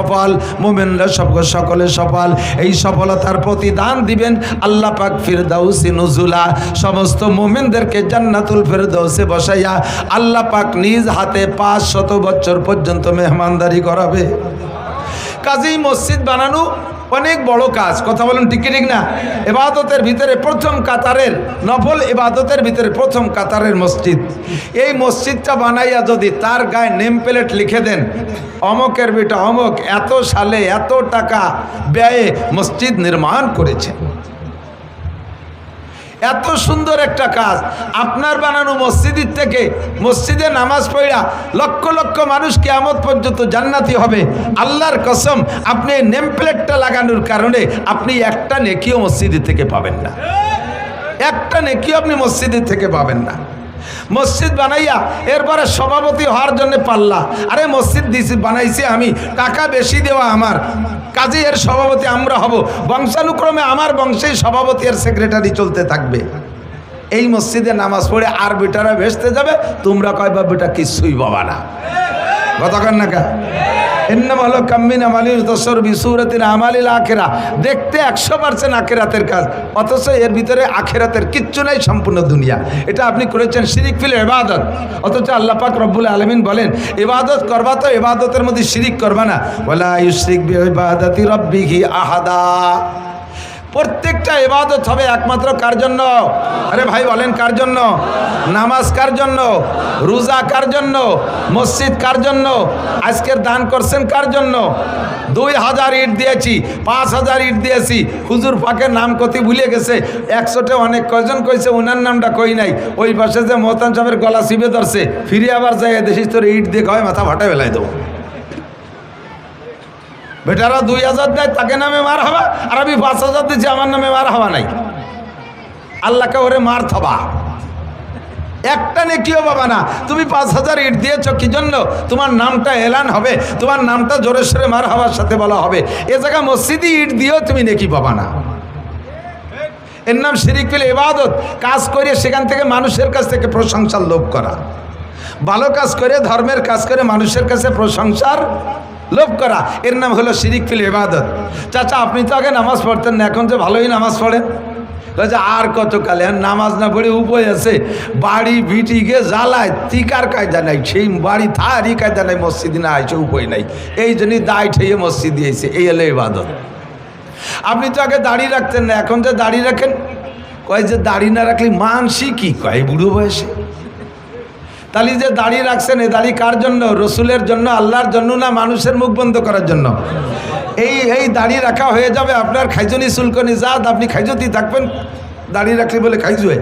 সফল, মুমিনরা সকলে সফল। এই সফলতার প্রতিদান দিবেন আল্লাহ পাক ফিরদাউসি নুজুলা, সমস্ত মুমিনদেরকে জান্নাতুল ফিরদাউসে বসাইয়া আল্লাহ পাক নিজ হাতে 500 বছর পর্যন্ত মেহমানদারি করাবে। কাজেই মসজিদ বানানো অনেক বড় কাজ, কথা বলেন ঠিক ঠিক না? ইবাদতের ভিতরে প্রথম কাতারের, নফল ইবাদতের ভিতরে প্রথম কাতারের মসজিদ। এই মসজিদটা বানাইয়া যদি তার গায়ে নেম প্লেট লিখে দেন, অমকের বেটা অমক এত সালে এত টাকা ব্যয়ে মসজিদ নির্মাণ করেছে, এত সুন্দর একটা কাজ। আপনার বানানো মসজিদের থেকে মসজিদে নামাজ পড়া লক্ষ লক্ষ মানুষ কিয়ামত পর্যন্ত জান্নাতি হবে। আল্লাহর কসম, আপনি নেম প্লেটটা লাগানোর কারণে আপনি একটা নেকিও মসজিদের থেকে পাবেন না, একটা নেকিও আপনি মসজিদের থেকে পাবেন না। মসজিদ বানাইয়া এরপরে সভাপতি হওয়ার জন্য পাল্লা, আরে মসজিদ দিছি বানাইছি আমি, টাকা বেশি দেওয়া আমার, কাজে এর সভাপতি আমরা হব, বংশানুক্রমে আমার বংশেই সভাপতি আর সেক্রেটারি চলতে থাকবে। এই মসজিদে নামাজ পড়ে আর বেটারা ভেসতে যাবে, তোমরা কয় বা বেটা কিছুই পাবা না। কতক্ষণ না কা দেখতে 100% আখেরাতের কাজ, অথচ এর ভিতরে আখেরাতের কিচ্ছু নাই, সম্পূর্ণ দুনিয়া। এটা আপনি করেছেন শিরিক ফিল ইবাদত, অথচ আল্লাহ পাক রব্বুল আলামিন বলেন ইবাদত করবা তো ইবাদতের মধ্যে শিরিক করবা না। ওয়ালা ইউশরিক বিইবাদাতি রাব্বিহি আহাদা। প্রত্যেকটা ইবাদত হবে একমাত্র কার জন্য? আরে ভাই বলেন কার জন্য? নামাজ কার জন্য? রোজা কার জন্য? মসজিদ কার জন্য? আজকের দান করছেন কার জন্য? 2000 ইট দিয়েছি, 5000 ইট দিয়েছি, হুজুর ফাঁকের নাম কতি ভুলে গেছে, 100টে অনেক কয়জন কইছে, ওনার নামটা কই নাই। ওই পাশে যে মোহতান সাহেবের গলা চিপে ধরছে, ফিরে আবার যাই দেখিস তোর ইট দিয়ে কয় মাথা ফাটা বেলায় দেবো। বেটারা 2000 দেয়, তাকে নামে মার হবা, আর আমি 5000 দিচ্ছি, আমার নামে মার হওয়া নাই। আল্লাহকে ওরে মার থবা, একটা নেকিও পাবা না। তুমি 5000 ইট দিয়েছ কি জন্য? তোমার নামটা এলান হবে, তোমার নামটা জোরে সোরে মার হওয়ার সাথে বলা হবে। এ জায়গা মসজিদে ইট দিয়েও তুমি নেকি পাবা না। এর নাম শিরিক ফিল ইবাদত। কাজ করে সেখান থেকে মানুষের কাছ থেকে প্রশংসার লোভ করা, ভালো কাজ করে ধর্মের কাজ করে মানুষের কাছে প্রশংসার লোভ করা, এর নাম হলো শিরিক ফিল ইবাদত। চাচা আপনি তো আগে নামাজ পড়তেন না, এখন যে ভালোই নামাজ পড়েন। আর কত কালে নামাজ না পড়ে উপায় আছে, বাড়ি ভিটিকে জ্বালায়, তিকার কায়দা নাই, সেই বাড়ি থারি কায়দা নাই, মসজিদে না আইছে উপায় নাই, এই জন্যই দায় ঠেয়ে মসজিদ দিয়েছে। এই হলো ইবাদত। আপনি তো আগে দাড়ি রাখতেন না, এখন যে দাড়ি রাখেন, কয় যে দাড়ি না রাখলে মানসি কি কয় বুড়ো বয়সে। তাহলে যে দাড়ি রাখছেন, এ দাড়ি কার জন্য? রসুলের জন্য, আল্লাহর জন্য না মানুষের মুখ বন্ধ করার জন্য? এই দাড়ি রাখা হয়ে যাবে আপনার খাইজনি চুলকনি জাত, আপনি খাইজতি থাকবেন দাড়ি রাখলে বলে খাইজুয়ে।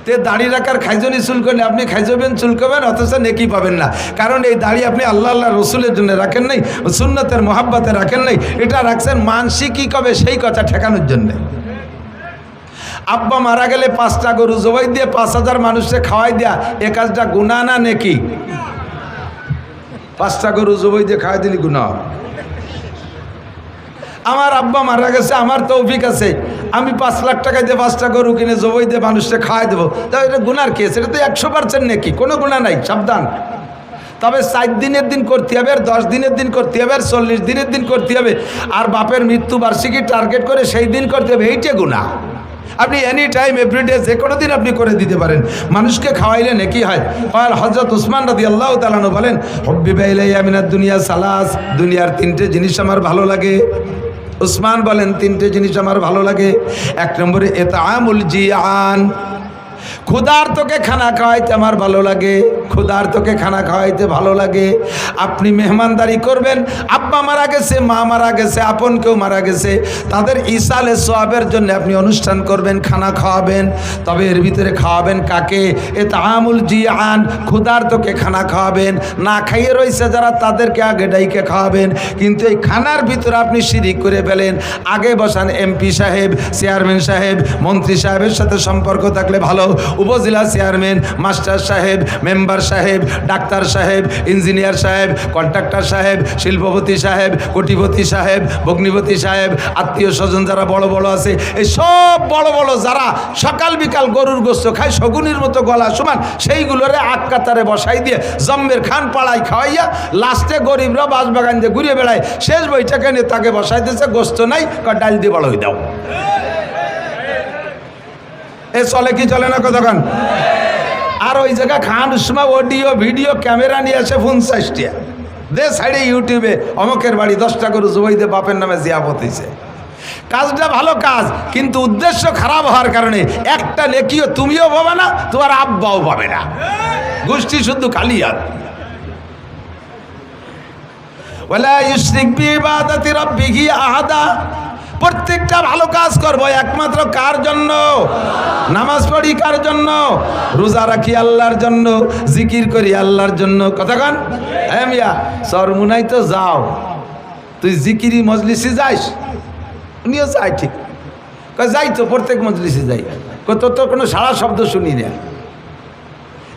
তে দাড়ি রাখার খাইজনি চুলকনি আপনি খাইজবেন চুলকবেন, অথচ নেকি পাবেন না। কারণ এই দাড়ি আপনি আল্লাহ রসুলের জন্য রাখেন নাই, সুন্নতের মোহাব্বতে রাখেন নাই, এটা রাখছেন মানসি কি কবে সেই কথা ঠেকানোর জন্যে। আব্বা মারা গেলে 5টা গরু জবাই দিয়ে 5000 মানুষকে খাওয়াই দেয়া, এ কাজটা গুনাহ না নেকি? 5টা গরু জবাই দিয়ে খাওয়াই দিলি গুনাহ। আমার আব্বা মারা গেছে, আমার তৌফিক আছে, আমি 5 লাখ টাকা দিয়ে 5টা গরু কিনে জবাই দিয়ে মানুষকে খাওয়াই দেবো, তা এটা গুনার কেস? এটা তো 100% নেকি, কোনো গুনাহ নাই, সাবধান। তবে 4 দিনের দিন করতে হবে, আর 10 দিনের দিন করতে হবে, আর 40 দিনের দিন করতে হবে, আর বাপের মৃত্যুবার্ষিকী টার্গেট করে সেই দিন করতে হবে, এইটা গুনাহ। আপনি এনি টাইম এভরিডে যে কোনো দিন আপনি করে দিতে পারেন, মানুষকে খাওয়াইলে নেকি হয়। হযরত উসমান রাদিয়াল্লাহু তাআলা আনহু বলেন, হুব্বিবা ইলাইয়া মিনাদ দুনিয়া সালাস, দুনিয়ার 3টে জিনিস আমার ভালো লাগে। উসমান বলেন 3টে জিনিস আমার ভালো লাগে। 1 নম্বরে ইতআমুল জিয়ান, ক্ষুধার্তকে খানা খাওয়াইতে আমার ভালো লাগে, ক্ষুধার্তকে খানা খাওয়াইতে ভালো লাগে। আপনি মেহমানদারি করবেন, আব্বা মারা গেছে, মা মারা গেছে, আপন কেউ মারা গেছে, তাদের ইসালে সওয়াবের জন্য আপনি অনুষ্ঠান করবেন, খানা খাওয়াবেন। তবে এর ভিতরে খাওয়াবেন কাকে? ইতআমুল জিয়ান, ক্ষুধার্তকে খানা খাওয়াবেন। না খাইয়ে রয়েছে যারা, তাদেরকে আগে ডাইকে খাওয়াবেন। কিন্তু এই খানার ভিতরে আপনি শিরিক করে ফেলেন। আগে বসান এমপি সাহেব, চেয়ারম্যান সাহেব, মন্ত্রী সাহেবের সাথে সম্পর্ক থাকলে ভালো, উপজেলা চেয়ারম্যান, মাস্টার সাহেব, মেম্বার সাহেব, ডাক্তার সাহেব, ইঞ্জিনিয়ার সাহেব, কন্ট্রাক্টর সাহেব, শিল্পপতি সাহেব, কোটিপতি সাহেব, ভগ্নিপতি সাহেব, আত্মীয় স্বজন যারা বড় বড় আছে, এই সব বড় বড় যারা সকাল বিকাল গরুর গোস্ত খায় শগুনির মতো গলা সমান, সেইগুলোরে আক কাতারে বসাই দিয়ে জম্মের খান পাড়ায় খাওয়াইয়া লাস্টে গরিবরা বাঁশবাগান দিয়ে ঘুরে বেড়ায়, শেষ বইটাকে নিয়ে তাকে বসাইতেছে, গোস্ত নাই, ডাল দিয়ে বড় হয়ে দাও। এ চলে কি চলে না কতক্ষণ? আর ওই জায়গা খান সময় অডিও ভিডিও ক্যামেরা নিয়ে আসে 50টা দে সাইডে ইউটিউবে অমকের বাড়ি 10টা গরু জবাইতে বাপের নামে জিয়াফত হইছে। কাজটা ভালো কাজ, কিন্তু উদ্দেশ্য খারাপ হওয়ার কারণে একটা নেকিও তুমিও পাবে না, তোমার আব্বাও পাবে না, গোষ্ঠী শুধু খালি হাত। ওয়ালা ইউশরিক বিইবাদাতি রাব্বিহি আহাদা। প্রত্যেকটা ভালো কাজ করবো একমাত্র কার জন্য? নামাজ পড়ি কার জন্য? রোজা রাখি আল্লাহর জন্য, জিকির করি আল্লাহর জন্য। কতক্ষণ? হ্যাঁ মিয়া, সরমুনাই তো যাও, তুই জিকিরি মজলিসে যাইস? উনিও যাই, ঠিক যাই তো, প্রত্যেক মজলিসে যাই, তোর তো কোনো সাড়া শব্দ শুনি না।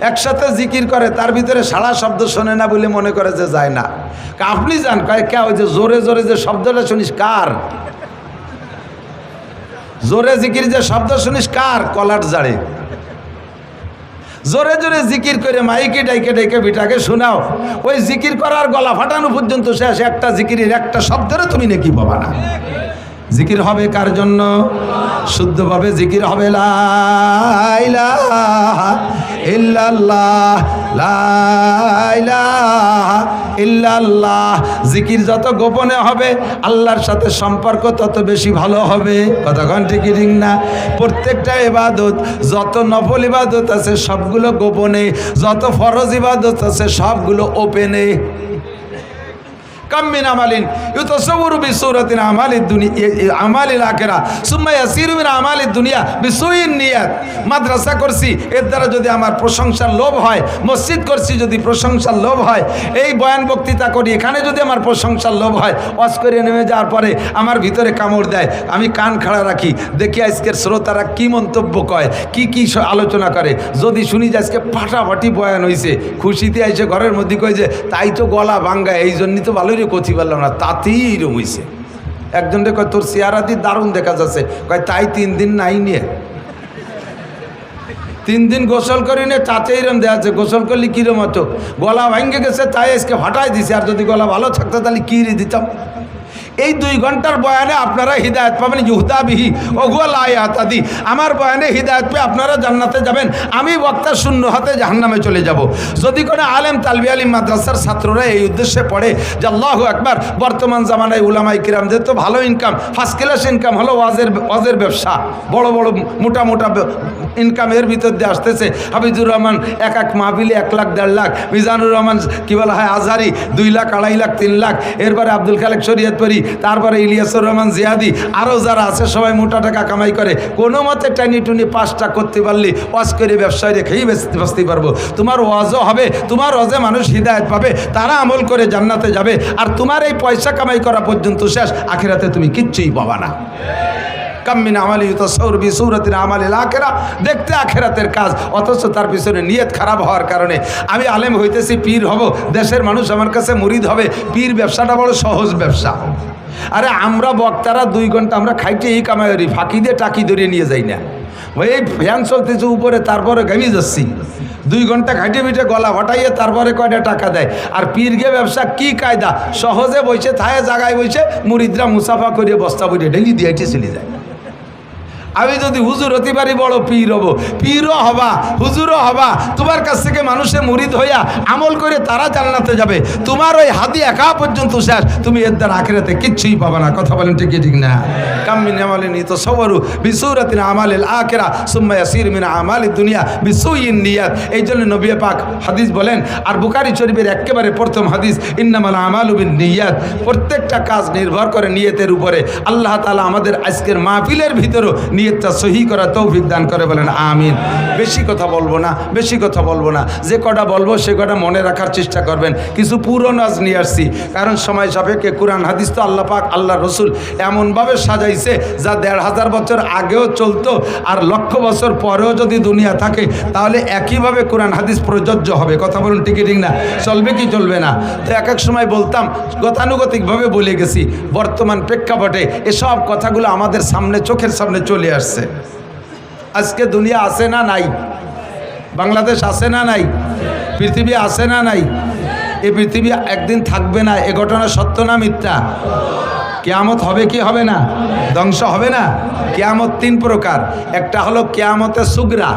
একসাথে জিকির করে, তার ভিতরে সাড়া শব্দ শোনে না বলে মনে করে যে যায় না। আপনি যান, কয় কে? ওই যে জোরে জোরে যে শব্দটা শুনিস কার? জোরে জিকির যে শব্দ শুনিস কার? কলার জাড়ে। জোরে জোরে জিকির করে মাইকে ডাইকে ডাইকে বিটাকে শোনাও, ওই জিকির করার গলা ফাটানো পর্যন্ত শেষ, একটা জিকিরের একটা শব্দরে তুমি নাকি পাবা না। জিকির হবে কার জন্য? শুদ্ধভাবে জিকির হবে লা ইলাহা ইল্লাল্লাহ, লা ইলাহা ইল্লাল্লাহ। জিকির যত গোপনে হবে আল্লাহর সাথে সম্পর্ক তত বেশি ভালো হবে। কতক্ষণ ঠিক ঠিক না? প্রত্যেকটা ইবাদত, যত নফল ইবাদত আছে সবগুলো গোপনে, যত ফরজ ইবাদত আছে সবগুলো ওপেনে। কাম মিন আমালিন ইউতাসাওয়ারু বিসূরাতিন আমালিদ দুনিয়া আমালিল আখিরা সুম্মা ইয়াসিরু মিন আমালিদ দুনিয়া বিসুইন নিয়াত। মাদ্রাসা করছি এর দ্বারা যদি আমার প্রশংসার লোভ হয়, মসজিদ করছি যদি প্রশংসার লোভ হয়, এই বয়ান বক্তৃতা করি এখানে যদি আমার প্রশংসার লোভ হয়, ওয়াজ করে নেমে যাওয়ার পরে আমার ভিতরে কামড় দেয়, আমি কান খাড়া রাখি, দেখি আজকের শ্রোতারা কি মন্তব্য কয়, কি কি আলোচনা করে। যদি শুনি যে আজকে ফাটাফাটি বয়ান হয়েছে, খুশিতে এসে ঘরের মধ্যে কই যে তাই তো গলা ভাঙ্গা, এই জন্যই তো ভালো কথি পারলাম না, তাতেই এরম হয়েছে। একজনকে কয় তোর চেহারাটি দারুণ দেখা যাচ্ছে, কয় তাই 3 দিন নাই নিয়ে 3 দিন গোসল করি নে, তাতে এরম দেখা যাচ্ছে। গোসল করলে কিরম হতো? গলা ভাঙ্গে গেছে তাই আজকে ফাটাই দিছে, আর যদি গলা ভালো থাকতো তাহলে কি দিতাম। এই 2 ঘন্টার বয়ানে আপনারা হিদায়ত পাবেন, ইউহদা বিহি ওহুয়া লা ইয়াহতাদি। আমার বয়ানে হিদায়ত পেয়ে আপনারা জান্নাতে যাবেন, আমি বক্তা শূন্য হাতে জাহান্নামে চলে যাব। যদি কোনো আলেম তালবি আলিম মাদ্রাসার ছাত্ররা এই উদ্দেশ্যে পড়ে যে আল্লাহু আকবার, বর্তমান জামানায় উলামায়ে কিরামদের তো ভালো ইনকাম, ফার্স্ট ক্লাস ইনকাম হলো ওয়াজের ব্যবসা, বড় বড় মোটা মোটা ইনকাম এর ভিতর দিয়ে আসতেছে। হাফিজুর রহমান এক মাহফিলে 1 লাখ 1.5 লাখ, মিজানুর রহমান কি বলা হয় আজহারি 2 লাখ 2.5 লাখ 3 লাখ, এরপরে আব্দুল খালেক শরীয়তপুরি, তারপরে ইলিয়াসুর রহমান জিয়াদি, আরও যারা আছে সবাই মোটা টাকা কামাই করে। কোনো মতে টানি টুনি 5টা করতে পারলি ওয়াজ করে ব্যবসায় রেখেই বাঁচতে পারবো। তোমার ওয়াজও হবে, তোমার ওয়াজে মানুষ হিদায়ত পাবে, তারা আমল করে জান্নাতে যাবে, আর তোমার এই পয়সা কামাই করা পর্যন্ত শেষ, আখিরাতে তুমি কিচ্ছুই পাবা না। কাম মিন আমালি ইউতাসাওয়ারু বিসূরাতিন আমালিল আখিরা। দেখতে আখিরাতের কাজ, অথচ তার পিছনে নিয়ত খারাপ হওয়ার কারণে আমি আলেম হইতেছি, পীর হব, দেশের মানুষ আমার কাছে মুরিদ হবে। পীর ব্যবসাটা বড় সহজ ব্যবসা। আরে আমরা বক্তারা 2 ঘন্টা আমরা খাইতে এই কামাই করি, ফাঁকি দিয়ে টাকি ধরিয়ে নিয়ে যাই না। ওই ফ্যান চলতেছে উপরে, তারপরে ঘামিয়ে যাচ্ছি, 2 ঘন্টা খাইটে পিঠে গলা ফাটাইয়ে তারপরে কয়টা টাকা দেয়। আর পীরগে ব্যবসা কি কায়দা, সহজে বসে থায়ে জায়গায় বসে মুরিদরা মুসাফা করিয়ে বস্তা বইটে ডেলি দিয়ে চলে যায়। আমি যদি হুজুর হতে পারি বড় পীর হব, পীরও হবা হুজুরও হবা, তোমার কাছ থেকে মানুষে মুরিদ হইয়া আমল করে তারা জান্নাতে যাবে। তোমার ওই হাদি একা পর্যন্ত শেষ, তুমি এর দ্বারা আখিরাতে কিচ্ছুই পাবা না। কথা বলেন ঠিক ঠিক না? কাম মিন আমালিন ইউতাসাওয়ারু বিসূরাতিন আমালিল আখিরা সুম্মা ইয়াসিরু মিন আমালিদ দুনিয়া বিসুইন নিয়াত। এই জন্য নবী পাক হাদিস বলেন, আর বুখারী শরীফের একেবারে প্রথম হাদিস, ইন্নামাল আমালু বিন্নিয়াত। প্রত্যেকটা কাজ নির্ভর করে নিয়তের উপরে। আল্লাহ তাআলা আমাদের আজকের মাহফিলের ভিতরও নিয়তটা সহি করা তৌফিক দান করে, বলেন আমিন। বেশি কথা বলবো না, যে কটা বলবো সে কটা মনে রাখার চেষ্টা করবেন। কিছু পুরনো আজ নিয়ে আসছি, কারণ সময় সাপেক্ষে কোরআন হাদিস তো আল্লাহ পাক আল্লাহ রসুল এমনভাবে সাজাইছে যা 1500 বছর আগেও চলতো, আর লক্ষ বছর পরেও যদি দুনিয়া থাকে তাহলে একইভাবে কোরআন হাদিস প্রযোজ্য হবে। কথা বলুন, ঠিক না? চলবে কি চলবে না? তো এক এক সময় বলতাম, গতানুগতিকভাবে বলে গেছি। বর্তমান প্রেক্ষাপটে এসব কথাগুলো আমাদের সামনে, চোখের সামনে চলে আসছে। আজকে দুনিয়া আছে না নাই? বাংলাদেশ আছে না নাই? পৃথিবী আছে না নাই? এই পৃথিবী একদিন থাকবে না, এ ঘটনা সত্য না মিথ্যা? কিয়ামত হবে কি হবে না? ধ্বংস হবে না? কিয়ামত 3 প্রকার। একটা হলো কিয়ামতে সুগরা,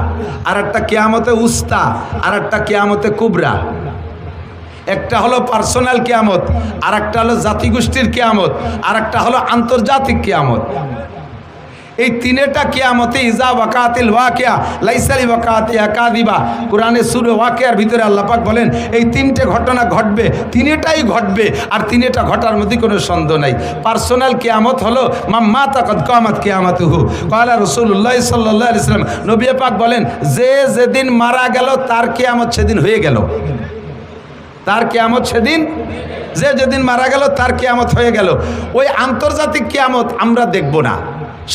আর একটা কিয়ামতে উস্তা, আর একটা কিয়ামতে কুবরা। একটা হলো পার্সোনাল কিয়ামত, আর একটা হলো জাতিগোষ্ঠীর কিয়ামত, আর একটা হলো আন্তর্জাতিক কিয়ামত। এই তিনটা কিয়ামতে ইজা ওয়াকাতিল ওয়াকিয়া লাইসালি ওয়াকাতিয়া কাযিবা। কোরআনে সূরা ওয়াকিয়ার ভিতরে আল্লাহ পাক বলেন এই 3টে ঘটনা ঘটবে, তিনটাই ঘটবে, আর তিনটা ঘটার মধ্যে কোনো সন্দেহ নাই। পার্সোনাল কিয়ামত হলো মাম্মাতা কদ কামাত কিয়ামাতুহু ক্বালা রাসূলুল্লাহ সাল্লাল্লাহু আলাইহি ওয়াসাল্লাম। নবী পাক বলেন যে যেদিন মারা গেল তার কিয়ামত সেদিন হয়ে গেল। তার কিয়ামত সেদিন, যে যেদিন মারা গেল তার কিয়ামত হয়ে গেল। ওই আন্তর্জাতিক কিয়ামত আমরা দেখব না।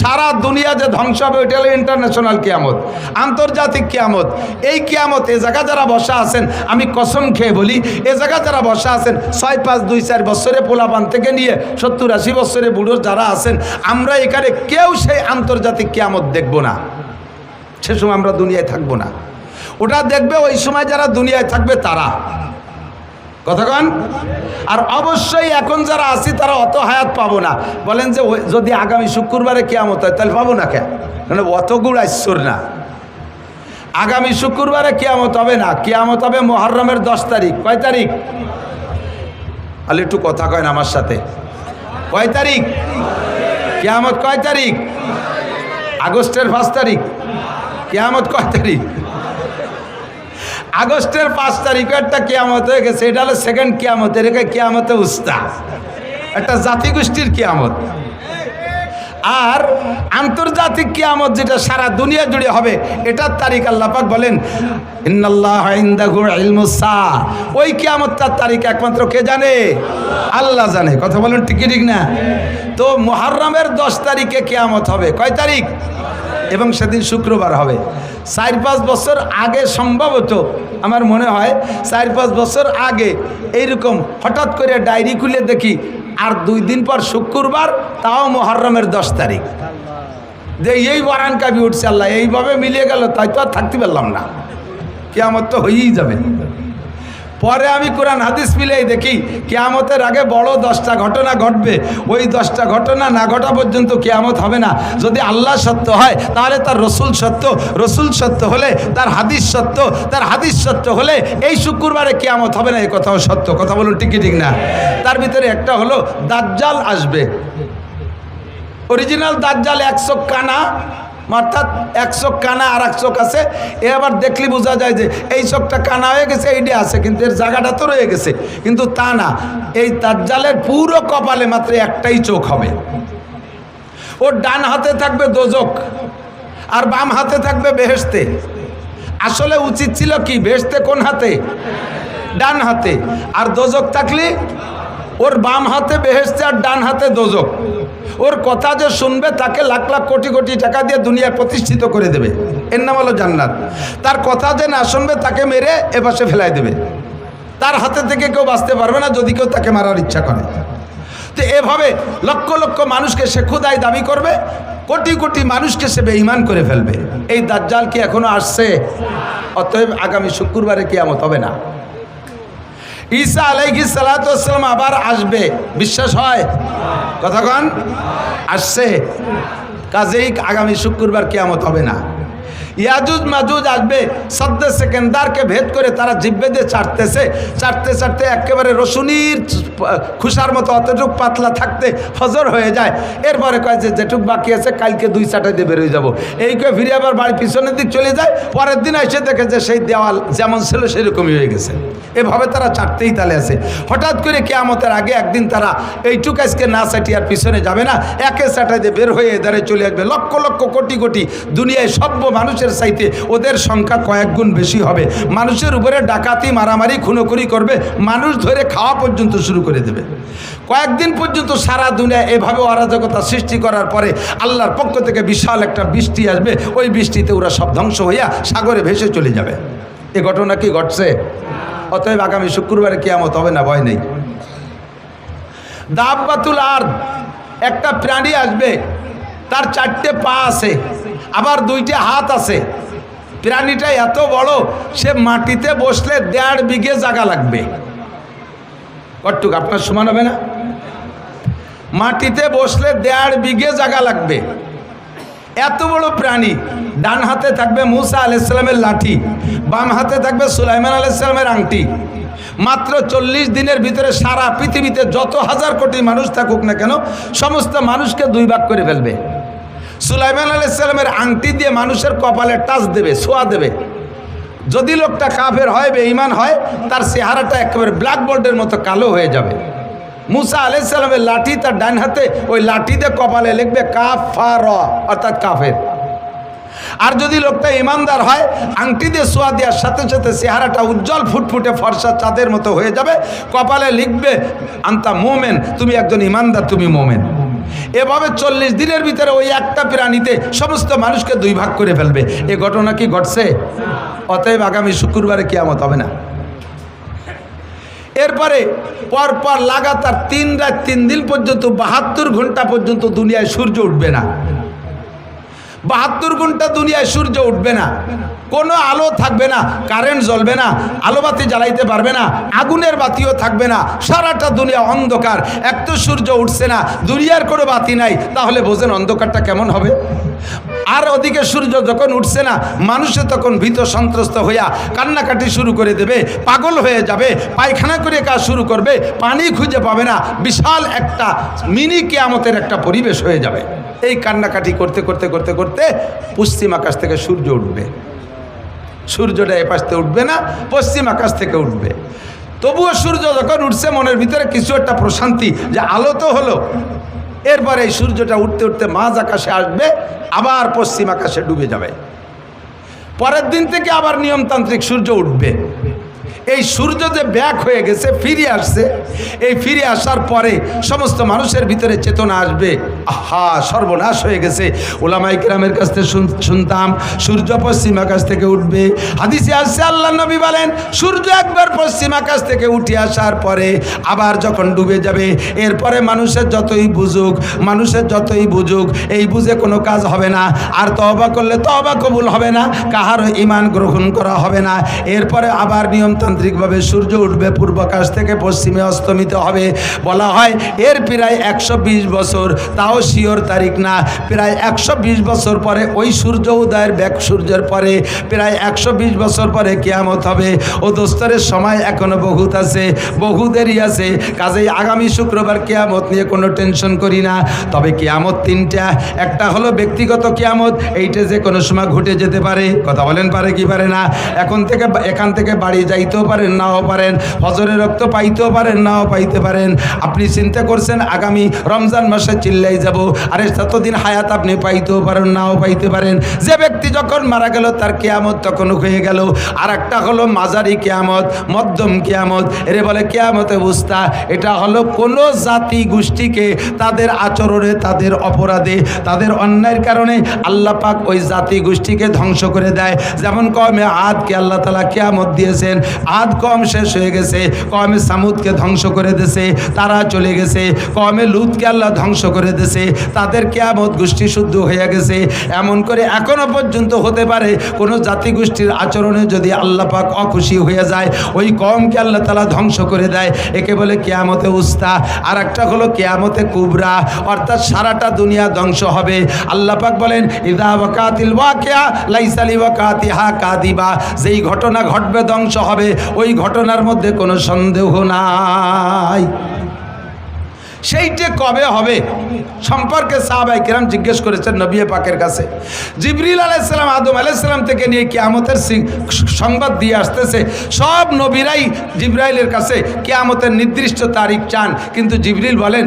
সারা দুনিয়া যে ধ্বংস হবে ওইটা হলো ইন্টারন্যাশনাল কিয়ামত। আন্তর্জাতিক কিয়ামত, এই কিয়ামত এ জায়গা যারা বসা আছেন, আমি কসম খেয়ে বলি, এ জায়গা যারা বসা আছেন 6, 5, 2, 4 বছরে পোলাপান থেকে নিয়ে 70, 80 বছরে বুড়ো যারা আছেন, আমরা এখানে কেউ সেই আন্তর্জাতিক কিয়ামত দেখব না। সে সময় আমরা দুনিয়ায় থাকবো না। ওটা দেখবে ওই সময় যারা দুনিয়ায় থাকবে তারা। কথা কন? আর অবশ্যই এখন যারা আছি তারা অত হায়াত পাবো না। বলেন যে যদি আগামী শুক্রবারে কিয়ামত হয় তাহলে পাবো না কেন? মানে অত গুড় আইসর না। আগামী শুক্রবারে কিয়ামত হবে না, কিয়ামত হবে মুহররমের 10 তারিখ। কয় তারিখ? আলে একটু কথা কয় না আমার সাথে। কয় তারিখ কিয়ামত? কয় তারিখ? আগস্টের 5 তারিখ। কিয়ামত কয় তারিখ? আগস্টের 5 তারিখে একটা কিয়ামত হয়ে গেছে। এটা হলো সেকেন্ড কিয়ামত, এটাকে কিয়ামতে উস্তা, একটা জাতিগোষ্ঠীর কিয়ামত। আর আন্তর্জাতিক কিয়ামত যেটা সারা দুনিয়া জুড়ে হবে, এটার তারিখ আল্লাহ পাক বলেন ইন্নাল্লাহা ইনদাহু ইলমুস সাআ। ওই কিয়ামতটার তারিখ একমাত্র কে জানে? আল্লাহ জানে। কথা বলেন, ঠিক না? তো মুহররমের 10 তারিখে কিয়ামত হবে। কয় তারিখ? এবং সেদিন শুক্রবার হবে। 4-5 বছর আগে সম্ভবত আমার মনে হয় 4-5 বছর আগে এইরকম হঠাৎ করে ডায়েরি খুলে দেখি আর 2 দিন পর শুক্রবার, তাও মুহররমের 10 তারিখ। যে এই বারান কাবি উঠছে, আল্লাহ এইভাবে মিলিয়ে গেল, তাই তো আর থাকতে পারলাম না। কিয়ামত তো হয়েই যাবে। পরে আমি কোরআন হাদিস মিলেই দেখি কিয়ামতের আগে বড় 10টা ঘটনা ঘটবে। ওই 10টা ঘটনা না ঘটা পর্যন্ত কিয়ামত হবে না। যদি আল্লাহ সত্য হয় তাহলে তার রসুল সত্য, রসুল সত্য হলে তার হাদিস সত্য, তার হাদিস সত্য হলে এই শুক্রবারে কিয়ামত হবে না, এই কথাও সত্য। কথা বলুন, ঠিক না? তার ভিতরে একটা হলো দাজ্জাল আসবে। অরিজিনাল দাজ্জাল 1 চোখ কানা, অর্থাৎ 1 চোখ কানা আর 1 চোখ আছে। এ আবার দেখলে বোঝা যায় যে এই চোখটা কানা হয়ে গেছে, এইটা আছে, কিন্তু এর জায়গাটা তো রয়ে গেছে। কিন্তু তা না, এই দাজ্জালের পুরো কপালে মাত্র একটাই চোখ হবে। ওর ডান হাতে থাকবে দোজক আর বাম হাতে থাকবে বেহেশতে। আসলে উচিত ছিল কি, বেহেশতে কোন হাতে? ডান হাতে। আর দোজক থাকলে ওর বাম হাতে বেহেশতে আর ডান হাতে দোজক। ওর কথা যে শুনবে তাকে লাখ লাখ কোটি কোটি টাকা দিয়ে দুনিয়ায় প্রতিষ্ঠিত করে দেবে, এর নাম হলো জান্নাত। তার কথা যে না শুনবে তাকে মেরে এপাশে ফেলাই দেবে। তার হাতে থেকে কেউ বাঁচতে পারবে না যদি কেউ তাকে মারার ইচ্ছা করে। তো এভাবে লক্ষ লক্ষ মানুষকে সে খোদাই দাবি করবে, কোটি কোটি মানুষকে সে বেঈমান করে ফেলবে। এই দাজ্জাল কি এখনো আসছে? অতএব আগামী শুক্রবারে কিয়ামত হবে না। ঈসা আলাইহিস সালাতু ওয়াস সালাম আবার আসবে, বিশ্বাস হয়? কথা কন? আসছে, কাজেই আগামী শুক্রবার কিয়ামত হবে না। ইয়াজুজ মাজুজ আসবে, সদ্দে সেকেন্দারকে ভেদ করে তারা জিব্বে দিয়ে চাটতেছে, চাটতে চাটতে একেবারে রসুনির খুশার মতো অতটুক পাতলা থাকতে ফজর হয়ে যায়। এরপরে কয় যে যেটুক বাকি আছে কালকে 2 চাটাই দিয়ে বেরোয় যাবো, এই কয়ে ফিরে আবার বাড়ির পিছনের দিক চলে যায়। পরের দিন এসে দেখে যে সেই দেওয়াল যেমন ছিল সেরকমই হয়ে গেছে। এভাবে তারা চাটতেই তালে আছে। হঠাৎ করে কিয়ামতের আগে একদিন তারা এইটুক আজকে না চাটিয়ে আর পিছনে যাবে না, একে চাটাই দিয়ে বের হয়ে এদারে চলে আসবে। লক্ষ লক্ষ কোটি কোটি দুনিয়ায় সভ্য মানুষের চাইতে ওদের সংখ্যা কয়েক গুণ বেশি হবে। মানুষের উপরে ডাকাতি, মারামারি, খুনোখুনি করবে, মানুষ ধরে খাওয়া পর্যন্ত শুরু করে দেবে। কয়েকদিন পর্যন্ত সারা দুনিয়া এভাবে অরাজকতা সৃষ্টি করার পরে আল্লাহর পক্ষ থেকে বিশাল একটা বৃষ্টি আসবে। ওই বৃষ্টিতে ওরা সব ধ্বংস হইয়া সাগরে ভেসে চলে যাবে। এ ঘটনা কি ঘটছে? অতএব আগামী শুক্রবারে কিয়ামত হবে না, ভয় নেই। দাব্বাতুল আরদ, একটা প্রাণী আসবে, তার 4টে পা আছে, আবার 2টে হাত আছে। প্রাণীটা এত বড়, সে মাটিতে বসলে 1.5 বিঘে জায়গা লাগবে। কটুক আপনার সমান হবে না? মাটিতে বসলে 1.5 বিঘে জায়গা লাগবে। এত বড় প্রাণী। ডান হাতে থাকবে মুসা আলাইহিস সালামের লাঠি, বাম হাতে থাকবে সুলাইমান আলাইহিস সালামের আংটি। মাত্র 40 দিনের ভিতরে সারা পৃথিবীতে যত হাজার কোটি মানুষ থাকুক না কেন, সমস্ত মানুষকে 2 ভাগ করে ফেলবে। সুলাইমান আলাইহিস সালামের আংটি দিয়ে মানুষের কপালে টাচ দেবে, ছোঁয়া দেবে। যদি লোকটা কাফের হয়, বেঈমান হয়, তার চেহারাটা একেবারে ব্ল্যাকবোর্ডের মতো কালো হয়ে যাবে। মুসা আলাইহিস সালামের লাঠি তার ডান হাতে, ওই লাঠি দিয়ে কপালে লিখবে কাফার, অর্থাৎ কাফের। আর যদি লোকটা ইমানদার হয়, আংটি দিয়ে ছোঁয়া দেওয়ার সাথে সাথে চেহারাটা উজ্জ্বল ফুটফুটে ফর্সা চাঁদের মতো হয়ে যাবে। কপালে লিখবে আন্তা মোমেন, তুমি একজন ইমানদার, তুমি মোমেন। এভাবে 40 দিনের ভিতরে ওই একটা প্রাণীতে সমস্ত মানুষকে 2 ভাগ করে ফেলবে। এ ঘটনা কি ঘটছে? অতএব আগামী শুক্রবারে কিয়ামত হবে না। এরপরে পরপর লাগাতার 3 রাত 3 দিন পর্যন্ত 72 ঘন্টা পর্যন্ত দুনিয়ায় সূর্য উঠবে না। 72 ঘন্টা দুনিয়ায় সূর্য উঠবে না, কোনো আলো থাকবে না, কারেন্ট জ্বলবে না, আলোবাতি জ্বালাইতে পারবে না, আগুনের বাতিও থাকবে না, সারাটা দুনিয়া অন্ধকার। এক তো সূর্য উঠছে না, দুনিয়ার কোনো বাতি নাই, তাহলে বোঝেন অন্ধকারটা কেমন হবে। আর ওদিকে সূর্য যখন উঠছে না, মানুষে তখন ভীত সন্ত্রস্ত হইয়া কান্নাকাটি শুরু করে দেবে, পাগল হয়ে যাবে, পায়খানা করে কাজ শুরু করবে, পানি খুঁজে পাবে না। বিশাল একটা মিনি কিয়ামতের একটা পরিবেশ হয়ে যাবে। এই কান্নাকাটি করতে করতে করতে করতে পশ্চিম আকাশ থেকে সূর্য উঠবে। সূর্যটা এ পাশ থেকে উঠবে না, পশ্চিম আকাশ থেকে উঠবে। তবুও সূর্য যখন উঠছে, মনের ভিতরে কিছু একটা প্রশান্তি, যে আলো তো হলো। এরপরে এই সূর্যটা উঠতে উঠতে মাঝ আকাশে আসবে, আবার পশ্চিম আকাশে ডুবে যাবে। পরের দিন থেকে আবার নিয়মতান্ত্রিক সূর্য উঠবে। এই সূর্য যে ব্যাক হয়ে গেছে, ফিরে আসছে, এই ফিরে আসার পরে সমস্ত মানুষের ভিতরে চেতনা আসবে, আহা সর্বনাশ হয়ে গেছে। ওলামায়ে কেরামের কাছ থেকে শুনতাম সূর্য পশ্চিম আকাশ থেকে উঠবে। হাদিসে আসছে আল্লাহর নবী বলেন, সূর্য একবার পশ্চিম আকাশ থেকে উঠে আসার পরে আবার যখন ডুবে যাবে, এরপরে মানুষের যতই বুঝুক, এই বুঝে কোনো কাজ হবে না। আর তওবা করলে তওবা কবুল হবে না, কাহারও ঈমান গ্রহণ করা হবে না। এরপরে আবার নিয়মতান্ত্রিকভাবে সূর্য উঠবে, পূর্ব আকাশ থেকে পশ্চিমে অস্তমিত হবে। বলা হয় এর প্রায় 120 বছর, তাও শিওর তারিখ না, প্রায় 120 বছর পরে ওই সূর্য উদয়ের সূর্যের পরে প্রায় 120 বছর পরে কিয়ামত হবে। ও দোস্তরের সময় এখনো বহুত আছে, বহু দেরি আছে। কাজেই আগামী শুক্রবার কিয়ামত নিয়ে কোনো টেনশন করি না। তবে কিয়ামত 3টা, একটা হলো ব্যক্তিগত কিয়ামত, এইটা যে কোনো সময় ঘটে যেতে পারে। কথা বলেন, পারে কি পারে না? এখান থেকে বাড়ি যাইতেও পারেন, নাও পারেন। ফজরের রক্ত পাইতেও পারেন, নাও পাইতে পারেন। আপনি চিন্তা করছেন আগামী রমজান মাসে চিল্লাই যাব, আরে ততদিন হায়াত আপনি পাইতেও পারেন, নাও পাইতে পারেন। যে ব্যক্তি যখন মারা গেল তার কিয়ামত তখন হয়ে গেল। আর একটা হলো মাঝারি কিয়ামত, মধ্যম কিয়ামত, এরে বলে কিয়ামতে বুস্তা। এটা হলো কোনো জাতি গোষ্ঠীকে তাদের আচরণে, তাদের অপরাধে, তাদের অন্যায়ের কারণে আল্লাহ পাক ওই জাতি গোষ্ঠীকে ধ্বংস করে দেয়। যেমন কওমে আদকে আল্লাহ তাআলা কিয়ামত দিয়েছেন। আদ কম শেষ হয়ে গেছে, কমে সামুদকে ধ্বংস করে দিয়েছে, তারা চলে গেছে, কমে লুতকে আল্লাহ ধ্বংস করে দিয়েছে, তাদের কিয়ামত গোষ্ঠী শুদ্ধ হয়ে গেছে। এমন করে এখনো পর্যন্ত হতে পারে কোনো জাতিগোষ্ঠীর আচরণে যদি আল্লাহ পাক অখুশি হয়ে যায়, ওই কমকে আল্লাহ তাআলা ধ্বংস করে দেয়। একে বলে কিয়ামতে উস্তা। আর একটা হলো কিয়ামতে কুবরা, অর্থাৎ সারাটা দুনিয়া ধ্বংস হবে। আল্লাহ পাক বলেন ইযা ওয়াকাতিল ওয়াকিয়া লাইসা লিওয়াকাতিহা কাদিবা, যেই ঘটনা ঘটবে ধ্বংস হবে, ওই ঘটনার মধ্যে কোনো সন্দেহ নাই। সেইটা কবে হবে সম্পর্কে সাহাবায়ে কেরাম জিজ্ঞেস করেছেন নবী পাকের কাছে। জিবরিল আলাইহিস সালাম আদম আলাইহিস সালাম থেকে নিয়ে কিয়ামতের সংবাদ দিয়ে আসতেছে। সব নবীরাই জিবরাইলের কাছে কিয়ামতের নির্দিষ্ট তারিখ চান, কিন্তু জিবরিল বলেন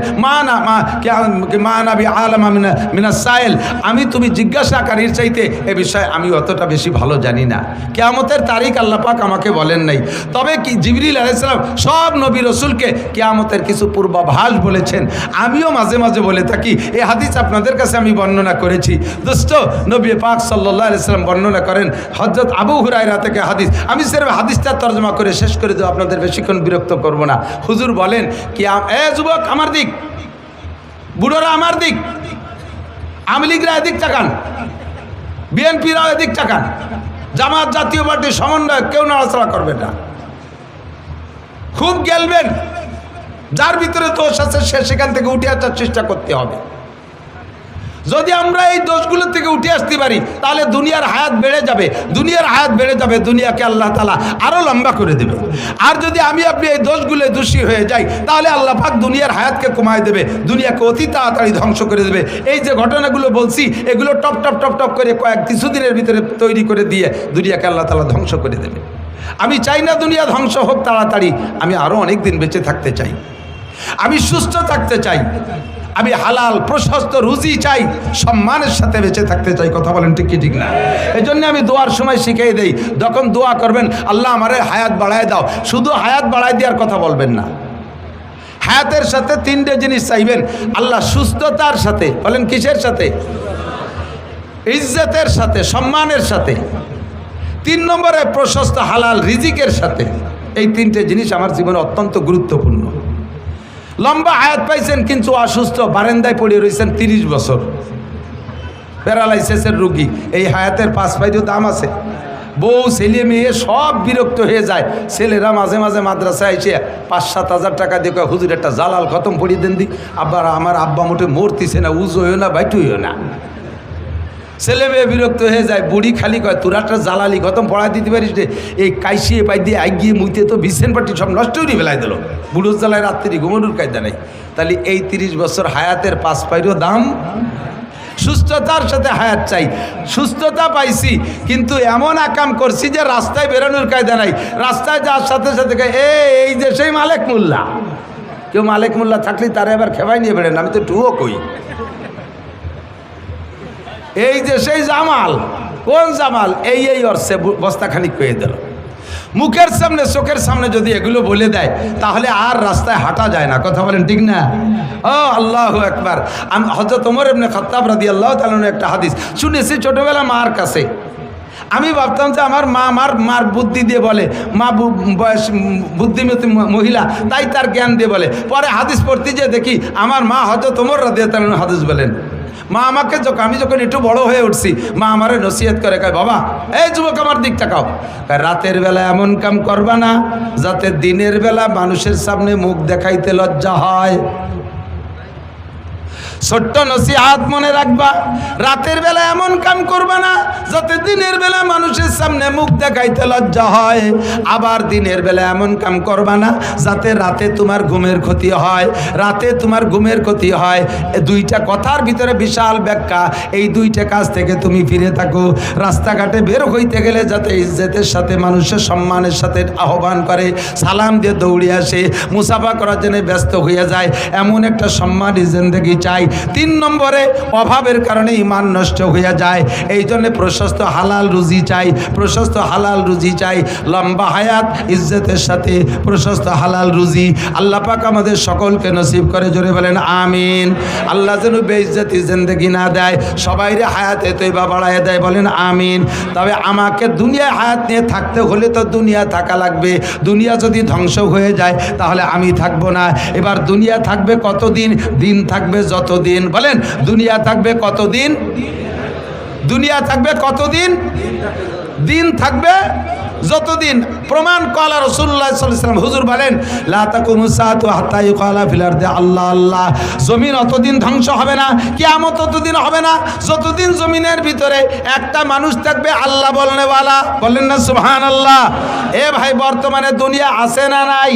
মা নাবি আলামা মিনাস সাইল, আমি তুমি জিজ্ঞাসাকারীর চাইতে এ বিষয়ে আমি অতটা বেশি ভালো জানি না। কিয়ামতের তারিখ আল্লাহ পাক আমাকে বলেন নাই, তবে কি জিবরিল আলাইহিস সালাম সব নবী রাসূলকে কিয়ামতের কিছু পূর্বাভাস বলেছেন। আমিও মাঝে মাঝে বলে থাকি, এই হাদিস আপনাদের কাছে আমি বর্ণনা করেছি। দোস্ত, নবী পাক সাল্লাল্লাহু আলাইহি সাল্লাম বর্ণনা করেন হযরত আবু হুরায়রা থেকে হাদিস। আমি সির্ফ হাদিসটা তরজমা করে শেষ করে দেব, আপনাদের বেশিক্ষণ বিরক্ত করব না। হুজুর বলেন কি, এ যুবক আমার দিক, বুড়োরা আমার দিক, আওয়ামী লীগরা এদিক তাকান, বিএনপিরা এদিক তাকান, জামাত জাতীয় পার্টির সমন্বয় কেউ নড়াচড়া করবে না, খুব গেলবেন, যার ভিতরে দোষ আছে সে সেখান থেকে উঠে আসার চেষ্টা করতে হবে। যদি আমরা এই দোষগুলো থেকে উঠে আসতে পারি তাহলে দুনিয়ার হায়াত বেড়ে যাবে, দুনিয়ার হায়াত বেড়ে যাবে, দুনিয়াকে আল্লাহ তাআলা আরও লম্বা করে দেবে। আর যদি আমি আপনি এই দোষগুলো দোষী হয়ে যাই তাহলে আল্লাহ পাক দুনিয়ার হায়াতকে কমায় দেবে, দুনিয়াকে অতি তাড়াতাড়ি ধ্বংস করে দেবে। এই যে ঘটনাগুলো বলছি এগুলো টপ টপ টপ টপ করে কিছুদিনের ভিতরে তৈরি করে দিয়ে দুনিয়াকে আল্লাহ তাআলা ধ্বংস করে দেবে। আমি চাই না দুনিয়া ধ্বংস হোক তাড়াতাড়ি, আমি আরও অনেক দিন বেঁচে থাকতে চাই, আমি সুস্থ থাকতে চাই, আমি হালাল প্রশস্ত রুজি চাই, সম্মানের সাথে বেঁচে থাকতে চাই। কথা বলেন ঠিক কি ঠিক না? এই জন্য আমি দোয়ার সময় শিখিয়ে দেই, যখন দোয়া করবেন আল্লাহ আমারে হায়াত বাড়ায় দাও, শুধু হায়াত বাড়ায় দেওয়ার কথা বলবেন না। হায়াতের সাথে তিনটে জিনিস চাইবেন আল্লাহ, সুস্থতার সাথে, বলেন কিসের সাথে? ইজ্জতের সাথে, সম্মানের সাথে। 3 নম্বরে প্রশস্ত হালাল রিজিকের সাথে। এই তিনটে জিনিস আমার জীবনে অত্যন্ত গুরুত্বপূর্ণ। লম্বা হায়াত পাইছেন কিন্তু অসুস্থ, বারান্দায় পড়ে রয়েছেন 30 বছর, প্যারালাইসিসের রোগী, এই হায়াতের 5 পাইতেও দাম আছে। বউ ছেলে মেয়ে সব বিরক্ত হয়ে যায়। ছেলেরা মাঝে মাঝে মাদ্রাসায় এসে 5-7 হাজার টাকা দিয়ে হুজুর একটা জালাল খতম পড়িয়ে দেন দি, আবার আমার আব্বা মোটে মরতিছে না, উজো হইও না বাইটু হইও না। ছেলে মেয়ে বিরক্ত হয়ে যায়, বুড়ি খালি কয় তোরা একটা জালালি খতম পড়া দিতে পারিস রে, এই কাইসিয়ে পাই দিয়ে আগিয়ে মুইতে তো বিছেন পাটি সব নষ্ট করে ফেলাই দিল, বুড়োর জ্বালায় রাত্রি ঘুমানোর কায়দা নেই। তাহলে এই 30 বছর হায়াতের 5 পাইরও দাম। সুস্থতার সাথে হায়াত চাই, সুস্থতা পাইছি কিন্তু এমন আকাম করছি যে রাস্তায় বেরোনোর কায়দা নাই। রাস্তায় যাওয়ার সাথে সাথে এই যে সেই মালেক মোল্লা, কেউ মালেক মোল্লা থাকলে তারা এবার খেপাই নিয়ে বেড়েন, আমি তো টুও কই। এই যে সেই জামাল, কোন জামাল? এই অর্থে বস্তাখানিক পেয়ে দিল। মুখের সামনে চোখের সামনে যদি এগুলো বলে দেয় তাহলে আর রাস্তায় হাঁটা যায় না। কথা বলেন ঠিক না? ও আল্লাহু আকবার। আমি হযরত ওমর ইবনে খাত্তাব রাদিয়াল্লাহু তাআলা একটা হাদিস শুনেছি ছোটবেলা মার কাছে। আমি ভাবতাম যে আমার মা মার বুদ্ধি দিয়ে বলে, মা বয়স বুদ্ধিমতী মহিলা, তাই তার জ্ঞান দিয়ে বলে। পরে হাদিস পড়তে যেয়ে দেখি আমার মা হযরত ওমর রাদিয়াল্লাহু তাআলা হাদিস বলেন। মা আমাকে আমি যখন একটু বড় হয়ে উঠছি, মা আমারে নসিহত করে, কয় বাবা এই যুবক আমার দিক তাকাও, রাতের বেলা এমন কাম করবা না যাতে দিনের বেলা মানুষের সামনে মুখ দেখাইতে লজ্জা হয়। ছোট্ট নসিহত মনে রাখবা, রাতের বেলা এমন কাম করবা না যাতে দিনের বেলা মানুষের সামনে মুখ দেখাইতে লজ্জা হয়। আবার দিনের বেলা এমন কাম করবা না যাতে রাতে তোমার ঘুমের ক্ষতি হয়, রাতে তোমার ঘুমের ক্ষতি হয়। দুইটা কথার ভিতরে বিশাল ব্যাখ্যা। এই দুইটা কাজ থেকে তুমি ফিরে থাকো। রাস্তাঘাটে বের হইতে গেলে যাতে ইজ্জতের সাথে, মানুষের সম্মানের সাথে আহ্বান করে, সালাম দিয়ে দৌড়ে আসে, মুসাফা করার জন্য ব্যস্ত হয়ে যায়, এমন একটা সম্মানী জিন্দেগি চাই। তিন নম্বরে অভাবের কারণে ঈমান নষ্ট হয়ে যায়। এই জন্য প্রশস্ত হালাল রুজি চাই, প্রশস্ত হালাল রুজি চাই, লম্বা হায়াত ইজ্জতের সাথে প্রশস্ত হালাল রুজি আল্লাহ পাক আমাদের সকলকে নসিব করে। জোরে বলেন আমিন। আল্লাহ যেন বেইজ্জতি জিন্দেগি না দেয়, সবাইরে হায়াতে তৈবা বাড়ায় দেয়, বলেন আমিন। তবে আমাকে দুনিয়ায় হায়াত নিয়ে থাকতে হলে তো দুনিয়া থাকা লাগবে। দুনিয়া যদি ধ্বংস হয়ে যায় তাহলে আমি থাকবো না। এবার দুনিয়া থাকবে কতদিন? দিন থাকবে যতদিন। বলেন দুনিয়া থাকবে কতদিন? দুনিয়া থাকবে কতদিন? দিন থাকবে যতদিন। প্রমাণ কলা রাসূলুল্লাহ সাল্লাল্লাহু আলাইহি ওয়াসাল্লাম, হুজুর বলেন লা তাকুমু সাআতু হাত্তা ইউকালা ফিল আরদি আল্লাহ আল্লাহ। জমিন অতদিন ধ্বংস হবে না, কিয়ামত ততদিন হবে না যতদিন জমিনের ভিতরে একটা মানুষ থাকবে আল্লাহ বলনেওয়ালা। বলেন না সুবহানাল্লাহ। এ ভাই, বর্তমানে দুনিয়া আছে না নাই?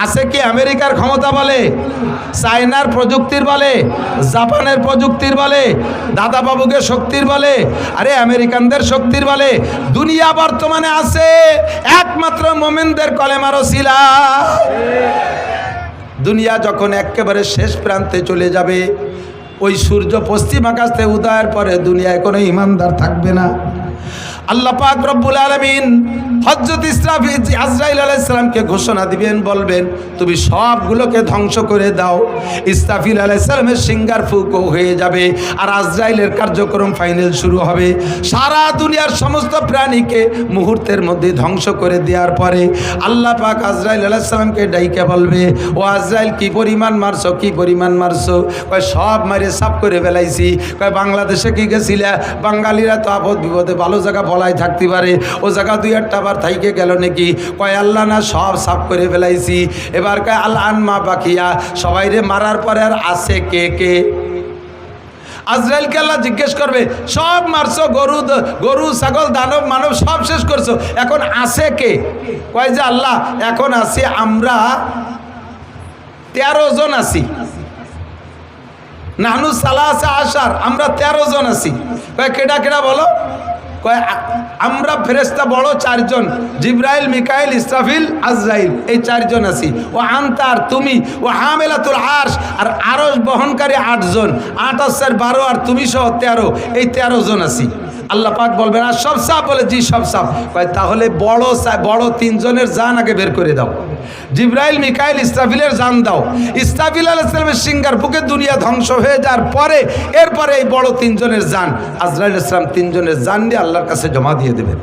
আছে কি আমেরিকার ক্ষমতা বলে, চায়নার প্রযুক্তির বলে, জাপানের প্রযুক্তির বলে, দাদা বাবুকে শক্তির বলে, আরে আমেরিকানদের শক্তির বলে? দুনিয়া বর্তমানে আছে একমাত্র মুমিনদের কলেমার ওসিলা। দুনিয়া যখন একেবারে শেষ প্রান্তে চলে যাবে, ওই সূর্য পশ্চিম আকাশ থেকে উদয়ের পরে দুনিয়ায় কোনো ইমানদার থাকবে না। আল্লাহ পাক রব্বুল আলামিন হযরত আজরাইল আলাইহিস সালামকে ঘোষণা দিবেন, বলবেন তুমি সবগুলোকে ধ্বংস করে দাও। ইসরাফিল আলাইহিস সালামের সিঙ্গার ফুঁকো হয়ে যাবে আর আজরাইলের কার্যক্রম ফাইনাল শুরু হবে। সারা দুনিয়ার সমস্ত প্রাণীকে মুহূর্তের মধ্যে ধ্বংস করে দেওয়ার পরে আল্লাহ পাক আজরাইল আলাইহিস সালামকে ডাইকে বলবে, ও আজরাইল কি পরিমাণ মারছো, কি পরিমাণ মারছো? কয় সব মারে সাফ করে ফেলাইছি। কয় বাংলাদেশে কি গেছিলা? বাঙালিরা তো আপদ বিপদে ভালো জায়গা বলাই থাকতে পারে, ও জায়গা দুই একটা বার থাইকে গেল নাকি? কয় আল্লাহ না, সব সাফ করে ফেলাইছি। এবার কয় আল আনমা বাকিয়া, সবাই রে মারার পরে আর আছে কে কে? আজরাইলকে আল্লাহ জিজ্ঞেস করবে, সব মারছো, গরু ছাগল দানব মানব সব শেষ করছো, এখন আছে কে? কয় যে আল্লাহ এখন আছি আমরা 13 জন আছি। নাহনু সালাসা আশার, আমরা 13 জন আছি। কয় কেডা কেডা বলো? কয় আমরা ফেরেশতা বড় 4 জন, জিবরাইল, মিকাইল, ইসরাফিল, আজরাইল, এই 4 জন আছি। ও আনতার তুমি, ও হামেলাতুল আরশ, আর আরশ বহনকারী 8 জন, 8 আর 12 আর তুমি সহ 13, এই 13 জন আছি। আল্লাহ পাক বলবেন আর সব সাফ? বলে জি সব সাফ। কয় তাহলে বড় 3 জনের জান আগে বের করে দাও। জিবরাইল, মিকাইল, ইসরাফিলের জান দাও। ইসরাফিল আলাইহিস সালামের সিঙ্গার বুকে দুনিয়া ধ্বংস হয়ে যাওয়ার পরে এরপরে এই বড় 3 জনের জান আজরাইল আলাইহিস সালাম 3 জনের জান দিয়ে আল্লাহর কাছে জমা দিয়ে দেবেন।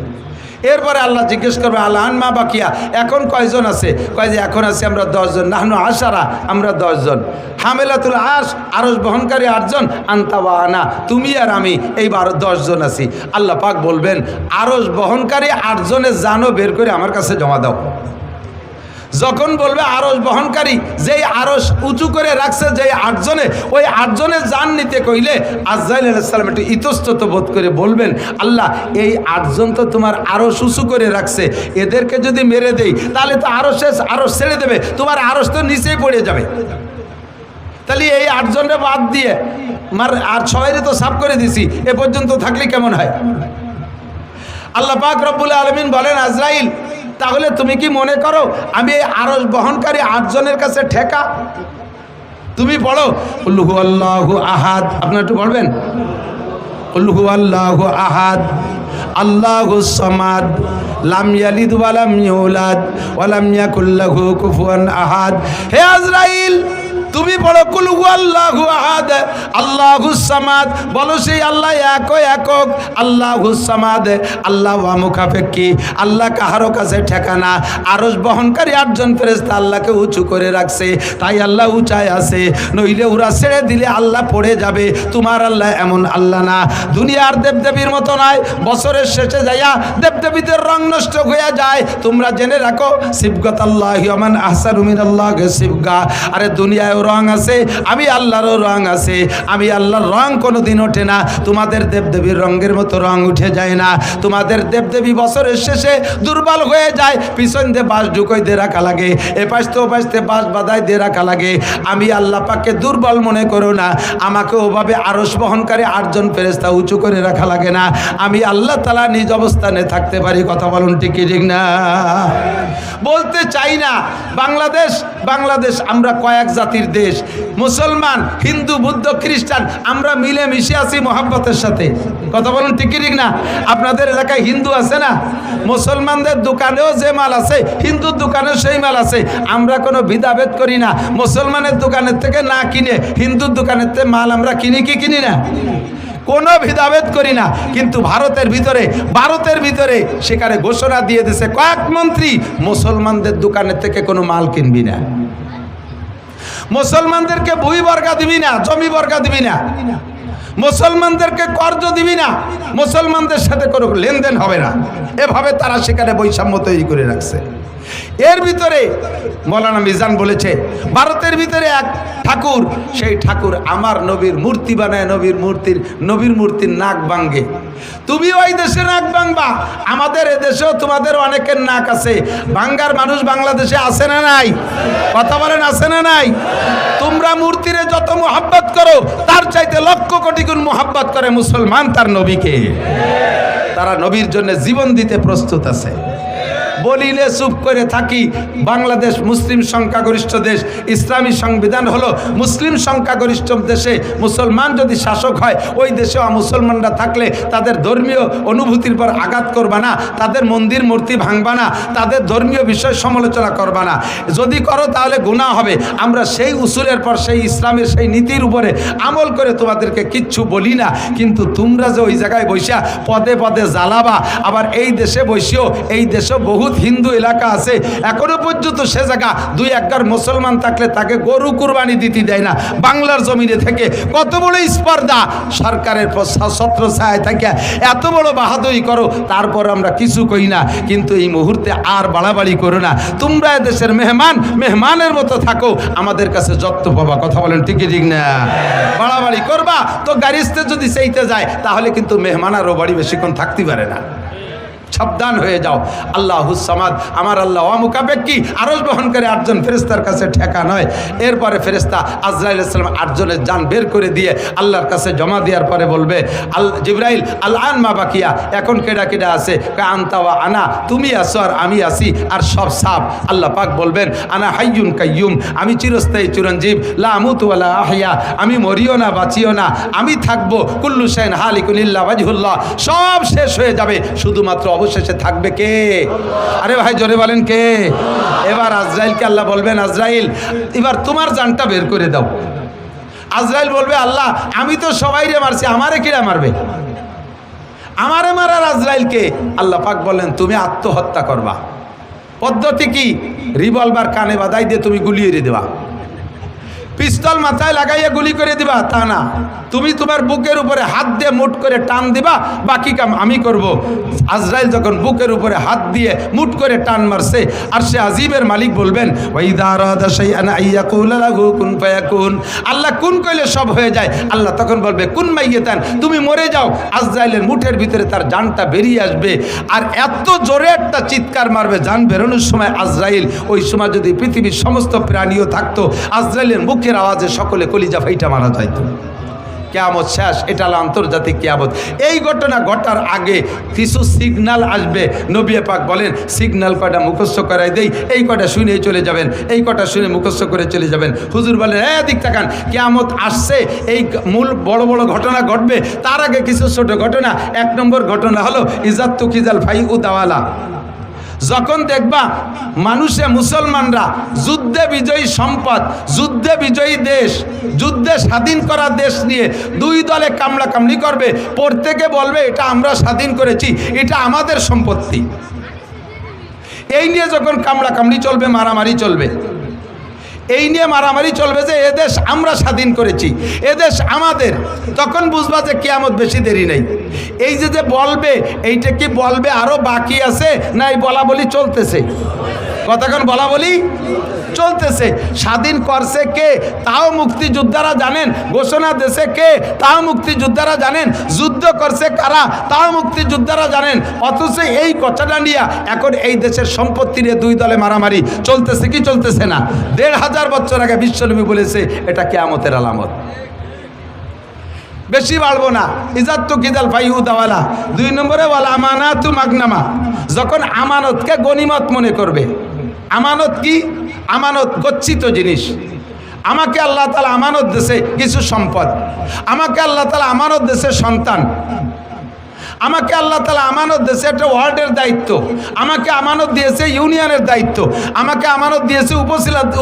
এরপরে আল্লাহ জিজ্ঞেস করবে আল আনমা বাকিয়া, এখন কয়জন আছে? কয় যে এখন আছে আমরা 10 জন। নাহনু আশারা, আমরা 10 জন। হামেলাতুল আরশ, আরশ বহনকারী 8 জন, আনতা ওয়া আনা, তুমি আর আমি, এই 10 জন আছি। আল্লাহ পাক বলবেন আরশ বহনকারী 8 জনের জানও বের করে আমার কাছে জমা দাও। যখন বলবে আরশ বহনকারী, যেই আরশ উঁচু করে রাখছে যেই 8 জনে, ওই 8 জনের জান নিতে কইলে আজরাইল আলাইহিস সালাম একটু ইতস্তত বোধ করে বলবেন, আল্লাহ এই 8 জন তো তোমার আরশ উঁচু করে রাখছে, এদেরকে যদি মেরে দেই তাহলে তো আরশ ছেড়ে দেবে, তোমার আরশ তো নিচেই পড়ে যাবে। তাহলে এই 8 জনের বাদ দিয়ে আর সবাইরে তো সাফ করে দিছি, এ পর্যন্ত থাকলে কেমন হয়? আল্লাহ পাক রব্বুল আলামিন বলেন, আজরাইল তাহলে তুমি কি মনে করো আমি এই আরশ বহনকারী 8 জনের কাছে ঠেকা? তুমি পড়ো কুল হু আল্লাহু আহাদ, আপনি একটু পড়বেন কুল হু আল্লাহু আহাদ আল্লাহুস সামাদ লাম ইয়ালিদ ওয়া লাম ইউলাদ ওয়া লাম ইয়াকুল লাহু কুফুয়ান আহাদ। হে আজরাইল তুমি বলো কুল হু আল্লাহু আহাদ আল্লাহুস সামাদ, বলো সেই আল্লাহ একক আল্লাহুস সামাদ, আল্লাহ ওয়া মুখাফেক্কি, আল্লাহ কাহারো কাছে ঠেকানা। আরশ বহনকারী 8 জন ফেরেশতা আল্লাহকে উঁচু করে রাখছে, তাই আল্লাহ উঁচায় আছে, নইলে ওরা ছেড়ে দিলে আল্লাহ পড়ে যাবে। তোমার আল্লাহ এমন আল্লাহ না, দুনিয়ার দেবদেবীর মতো নয়। বছরের শেষে যাইয়া দেবদেবীদের রং নষ্ট হয়ে যায়। তোমরা জেনে রাখো সিবগাতাল্লাহি ওয়া মান আহসানু মিনাল্লাহি সিবগা। আরে দুনিয়ায় রং আছে, আমি আল্লাহরও রং আছে। আমি আল্লাহর রং কোনোদিন ওঠে না, তোমাদের দেবদেবীর রঙের মতো রং উঠে যায় না। তোমাদের দেবদেবী বছরের শেষে দুর্বল হয়ে যায়, পিছন দিয়ে বাঁশ ঢুকোই দিয়ে রাখা লাগে, এপাশ তো ওপাশ দিয়ে বাঁশ বাঁধাই দিয়ে রাখা লাগে। আমি আল্লাহ পাককে দুর্বল মনে করো না, আমাকে ওভাবে আরশ বহনকারী 8 জন ফেরেশতা উঁচু করে রাখা লাগে না। আমি আল্লাহ তাআলা নিজ অবস্থানে থাকতে পারি। কথা বলুন ঠিক কি ঠিক না? বলতে চাই না বাংলাদেশ আমরা কয়েক জাতির দেশ, মুসলমান হিন্দু বৌদ্ধ খ্রিস্টান আমরা মিলে মিশে আছি মহাব্বতের সাথে। কথা বলুন ঠিক কি ঠিক না? আপনাদের এলাকায় হিন্দু আছে না? মুসলমানদের দোকানেও যে মাল আছে হিন্দুর দোকানেও সেই মাল আছে। আমরা কোনো ভেদাভেদ করি না। মুসলমানের দোকানের থেকে না কিনে হিন্দুর দোকানের থেকে মাল আমরা কিনি কি কিনি না? কোনো ভেদাভেদ করি না। কিন্তু ভারতের ভিতরে সেখানে ঘোষণা দিয়ে দিয়েছে কয়েক মন্ত্রী, মুসলমানদের দোকানের থেকে কোনো মাল কিনবি না, মুসলমানদেরকে ভূমি বর্গা দিবি না, জমি বর্গা দিবি না, মুসলমানদেরকে কর্জ দিবি না, মুসলমানদের সাথে কোনো লেনদেন হবে না। এভাবে তারা সেখানে বৈষম্য তৈরি করে রাখছে। এর ভিতরে মৌলানা মিজান বলেছে ভারতের ভিতরে এক ঠাকুর, সেই ঠাকুর আমার নবীর মূর্তি বানায়, নবীর মূর্তির নাক ভাঙে। তুমি ওই দেশে নাক ভাঙবা, আমাদের এদেশেও তোমাদের অনেকের নাক আছে। ভাঙ্গার মানুষ বাংলাদেশে আছে না নাই? কথা বলেন আছে না নাই? তোমরা মূর্তিরে যত মোহাব্বত করো তার চাইতে লক্ষ কোটি গুণ মোহাব্বত করে মুসলমান তার নবীকে। তারা নবীর জন্য জীবন দিতে প্রস্তুত আছে। বলিলে চুপ করে থাকি। বাংলাদেশ মুসলিম সংখ্যাগরিষ্ঠ দেশ, ইসলামী সংবিধান হলো মুসলিম সংখ্যাগরিষ্ঠ দেশে মুসলমান যদি শাসক হয়, ওই দেশে মুসলমানরা থাকলে তাদের ধর্মীয় অনুভূতির পর আঘাত করবা না, তাদের মন্দির মূর্তি ভাঙবা না, তাদের ধর্মীয় বিষয় সমালোচনা করবা না। যদি করো তাহলে গুনাহ হবে। আমরা সেই উসুলের পর সেই ইসলামের সেই নীতির উপরে আমল করে তোমাদেরকে কিচ্ছু বলি না। কিন্তু তোমরা যে ওই জায়গায় বৈশা পদে পদে জ্বালাবা, আবার এই দেশে বসেও, এই দেশে বহুত হিন্দু এলাকা আছে এখনো পর্যন্ত সে জায়গা দুই একবার মুসলমান থাকলে তাকে গরু কুরবানি দিতে দেয় না। বাংলার জমিনে থেকে কত বড় স্পর্ধা, সরকারের ছত্রছায়ায় থেকে এত বড় বাহাদুরি করো, তারপর আমরা কিছু কই না। কিন্তু এই মুহূর্তে আর বাড়াবাড়ি করো না। তোমরা দেশের মেহমানের মতো থাকো, আমাদের কাছে যত্ন পাবা। কথা বলেন ঠিক ঠিক না? বাড়াবাড়ি করবা তো গাড়িতে যদি চাইতে যায় তাহলে কিন্তু মেহমান আরও বাড়ি বেশিক্ষণ থাকতে পারে না। সাবধান হয়ে যাও। আল্লাহুস সামাদ, আমার আল্লাহ অমুকাবেক্ষী, আরশ বহন করে 8 জন ফেরেশতার কাছে ঠেকা নয়। এরপরে ফেরেশতা আজরাইল আলাইহিস সালাম 8 জনের জান বের করে দিয়ে আল্লাহর কাছে জমা দেওয়ার পরে বলবে, জিবরাইল আল আন মা বাকিয়া, এখন কেডা কেডা আছে? আনতা ওয়া আনা, তুমি আছো আর আমি আছি, আর সব সাফ। আল্লাহ পাক বলবেন, আনা হাইয়ুন কাইয়ুম, আমি চিরস্থায়ী চিরঞ্জীব, লা আমুতু ওয়া লা আহইয়া, আমি মরিও না বাঁচিও না, আমি থাকবো। কুল্লু শাইইন হালিকুন ইল্লা ওয়াজহুল্লাহ, সব শেষ হয়ে যাবে, শুধুমাত্র অবশেষে থাকবে কে? আরে ভাই জোরে বলেন কে? এবার আজরাইলকে আল্লাহ বলবেন, আজরাইল এবার তোমার জানটা বের করে দাও। আজরাইল বলবে, আল্লাহ আমি তো সবাইরে মারছি, আমারে কিরা মারবে? আমারে মারার আজরাইলকে? আল্লাহ পাক বলেন, তুমি আত্মহত্যা করবা। পদ্ধতি কি? রিভলভার কানে বাঁধাই দিয়ে তুমি গুলিয়ে দেবা, পিস্তল মাথায় লাগাইয়া গুলি করে দিবা তা না, তুমি তোমার বুকের উপরে হাত দিয়ে মুট করে টান দিবা, বাকি কাম আমি করব। আজরাইল যখন বুকের উপরে হাত দিয়ে মুট করে টান মারছে, আর সে আজিবের মালিক বলবেন, আল্লাহ কুন কইলে সব হয়ে যায়। আল্লাহ তখন বলবে, কুন মাইয়াতান, তুমি মরে যাও। আজরাইলের মুঠের ভিতরে তার জানটা বেরিয়ে আসবে, আর এত জোরে একটা চিৎকার মারবে জান বেরোনোর সময় আজরাইল। ওই সময় যদি পৃথিবীর সমস্ত প্রাণীও থাকতো, আজরাইলের মুখের আওয়াজে সকলে কলিজা ফাইটা মারা যাইত। কিয়ামত শেষ, এটা হলো আন্তর্জাতিক কিয়ামত। এই ঘটনা ঘটার আগে কিছু সিগন্যাল আসবে। নবী পাক বলেন, সিগন্যাল কয়টা মুখস্থ করাই দেই, এই কয়টা শুনে চলে যাবেন, এই কয়টা শুনে মুখস্থ করে চলে যাবেন। হুজুর বলেন, দিক তাকান, কিয়ামত আসছে, এই মূল বড় বড় ঘটনা ঘটবে। তার আগে কিছু ছোট ঘটনা। 1 নম্বর ঘটনা হলো ইজাত্তু কিজাল ফাই উদাওয়ালা। যখন দেখবা মানুষে মুসলমানরা যুদ্ধে বিজয়ী সম্পদ, যুদ্ধে বিজয়ী দেশ, যুদ্ধে স্বাধীন করা দেশ নিয়ে 2 দলে কামড়াকামড়ি করবে, প্রত্যেকে বলবে এটা আমরা স্বাধীন করেছি, এটা আমাদের সম্পত্তি। এই নিয়ে যখন কামড়াকামড়ি চলবে, মারামারি চলবে, এই নিয়ে মারামারি চলবে যে এদেশ আমরা স্বাধীন করেছি, এদেশ আমাদের, তখন বুঝবা যে কিয়ামত বেশি দেরি নেই। এই যে বলবে, এইটা কি বলবে আরো বাকি আছে না এই বলা বলি চলতেছে? কতক্ষণ বলা বলি চলতেছে। স্বাধীন করছে কে তাও মুক্তিযোদ্ধারা জানেন, ঘোষণা দেশে কে তাও মুক্তিযোদ্ধারা জানেন, যুদ্ধ করছে কারা তাও মুক্তিযোদ্ধারা জানেন। অথচ এই কথাটা নিয়ে এখন এই দেশের সম্পত্তি নিয়ে 2 দলে মারামারি চলতেছে কি চলতেছে না? 1500 বছর আগে বিশ্বনবী বলেছে এটা কিয়ামতের আলামত। বেশি বাড়বো না। ইজাত্তু কিদাল ফাইউদাওয়ালা। 2 নম্বরে ওয়াল আমানাতু মাগনামা, যখন আমানতকে গনিমত মনে করবে। আমানত কি? আমানত গচ্ছিত জিনিস। আমাকে আল্লাহ তাআলা আমানত দিয়েছে কিছু সম্পদ, আমাকে আল্লাহ তাআলা আমানত দিয়েছে সন্তান, আমাকে আল্লাহ তাআলা আমানত দিয়েছে একটা ওয়ার্ডের দায়িত্ব, আমাকে আমানত দিয়েছে ইউনিয়নের দায়িত্ব, আমাকে আমানত দিয়েছে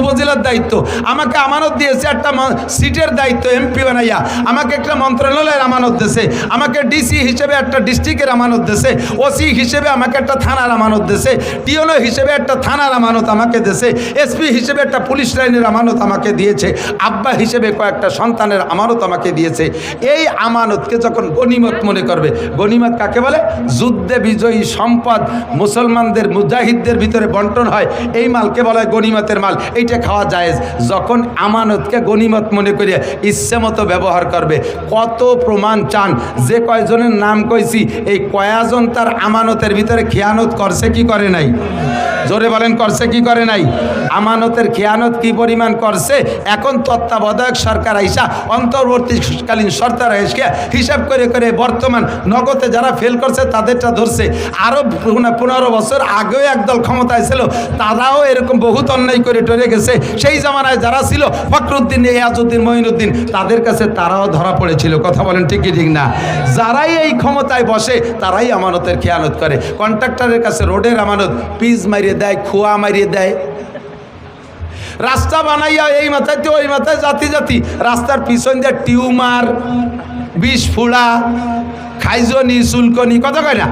উপজেলার দায়িত্ব, আমাকে আমানত দিয়েছে একটা সিটের দায়িত্ব এমপি বানাইয়া, আমাকে একটা মন্ত্রণালয়ের আমানত দিয়েছে, আমাকে ডিসি হিসেবে একটা ডিস্ট্রিক্টের আমানত দিয়েছে, ওসি হিসেবে আমাকে একটা থানার আমানত দিয়েছে, টিওনো হিসেবে একটা থানার আমানত আমাকে দিয়েছে, এসপি হিসেবে একটা পুলিশ লাইনের আমানত আমাকে দিয়েছে, আব্বা হিসেবে কয়েকটা সন্তানের আমানত আমাকে দিয়েছে। এই আমানতকে যখন গনিমত মনে করবে, গনিমত কাকে বলে? যুদ্ধে বিজয়ী সম্পদ মুসলমানদের মুজাহিদদের ভিতরে বন্টন হয়, এই মালকে বলা হয় গনিমতের মাল, এইটা খাওয়া জায়েজ। যখন আমানতকে গনিমত মনে করিয়া ইচ্ছে মতো ব্যবহার করবে। কত প্রমাণ চান? যে কয়জনের নাম কইছি এই কয়জন তার আমানতের ভিতরে খেয়ানত করছে কি করে নাই? জোরে বলেন, করছে কি করে নাই? আমানতের খেয়ানত কি পরিমাণ করছে? এখন তত্ত্বাবধায়ক সরকার আইসা, অন্তর্বর্তীকালীন সরকার আইসা হিসাব করে করে বর্তমান নগদে যারা ফেল করছে তাদেরটা ধরছে। আরও 15 বছর আগেও একদল ক্ষমতায় ছিল, তারাও এরকম বহুত অন্যায় করে টরে গেছে। সেই জামানায় যারা ছিল ফখরুদ্দিন, ইয়াজউদ্দিন, মঈনুদ্দিন, তাদের কাছে তারাও ধরা পড়েছিল। কথা বলেন ঠিক কি ঠিক না? যারাই এই ক্ষমতায় বসে তারাই আমানতের খেয়ানত করে। কন্ট্রাক্টরের কাছে রোডের আমানত পিচ মারিয়ে দেয়, খোয়া মারিয়ে দেয়, রাস্তা বানাইয়া এই মাথায় তো ওই মাথায় জাতি জাতি রাস্তার পিছন দিয়ে টিউমার, বিষ ফুড়া, খাইজনি, চুলকনি, কথা কয় না?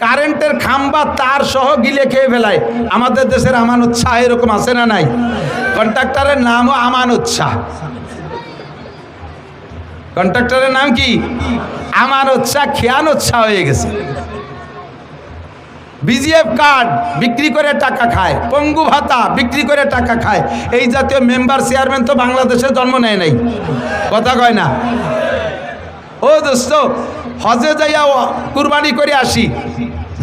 কারেন্টের খাম্বা তার সহ গিলে খেয়ে ফেলায়। আমাদের দেশের আমানত শাহ এরকম আছে না নাই? কন্ট্রাক্টরের নামও আমানত শাহ। কন্ট্রাক্টরের নাম কি? আমানত শাহ। খেয়ানত শাহ হয়ে গেছে। বিজিএফ কার্ড বিক্রি করে টাকা খায়, পঙ্গু ভাতা বিক্রি করে টাকা খায়। এই জাতীয় মেম্বার চেয়ারম্যান তো বাংলাদেশে জন্ম নেয় নাই। কথা কয় না? ও দোস্ত, হজে যাইয়া কুরবানি করে আসি।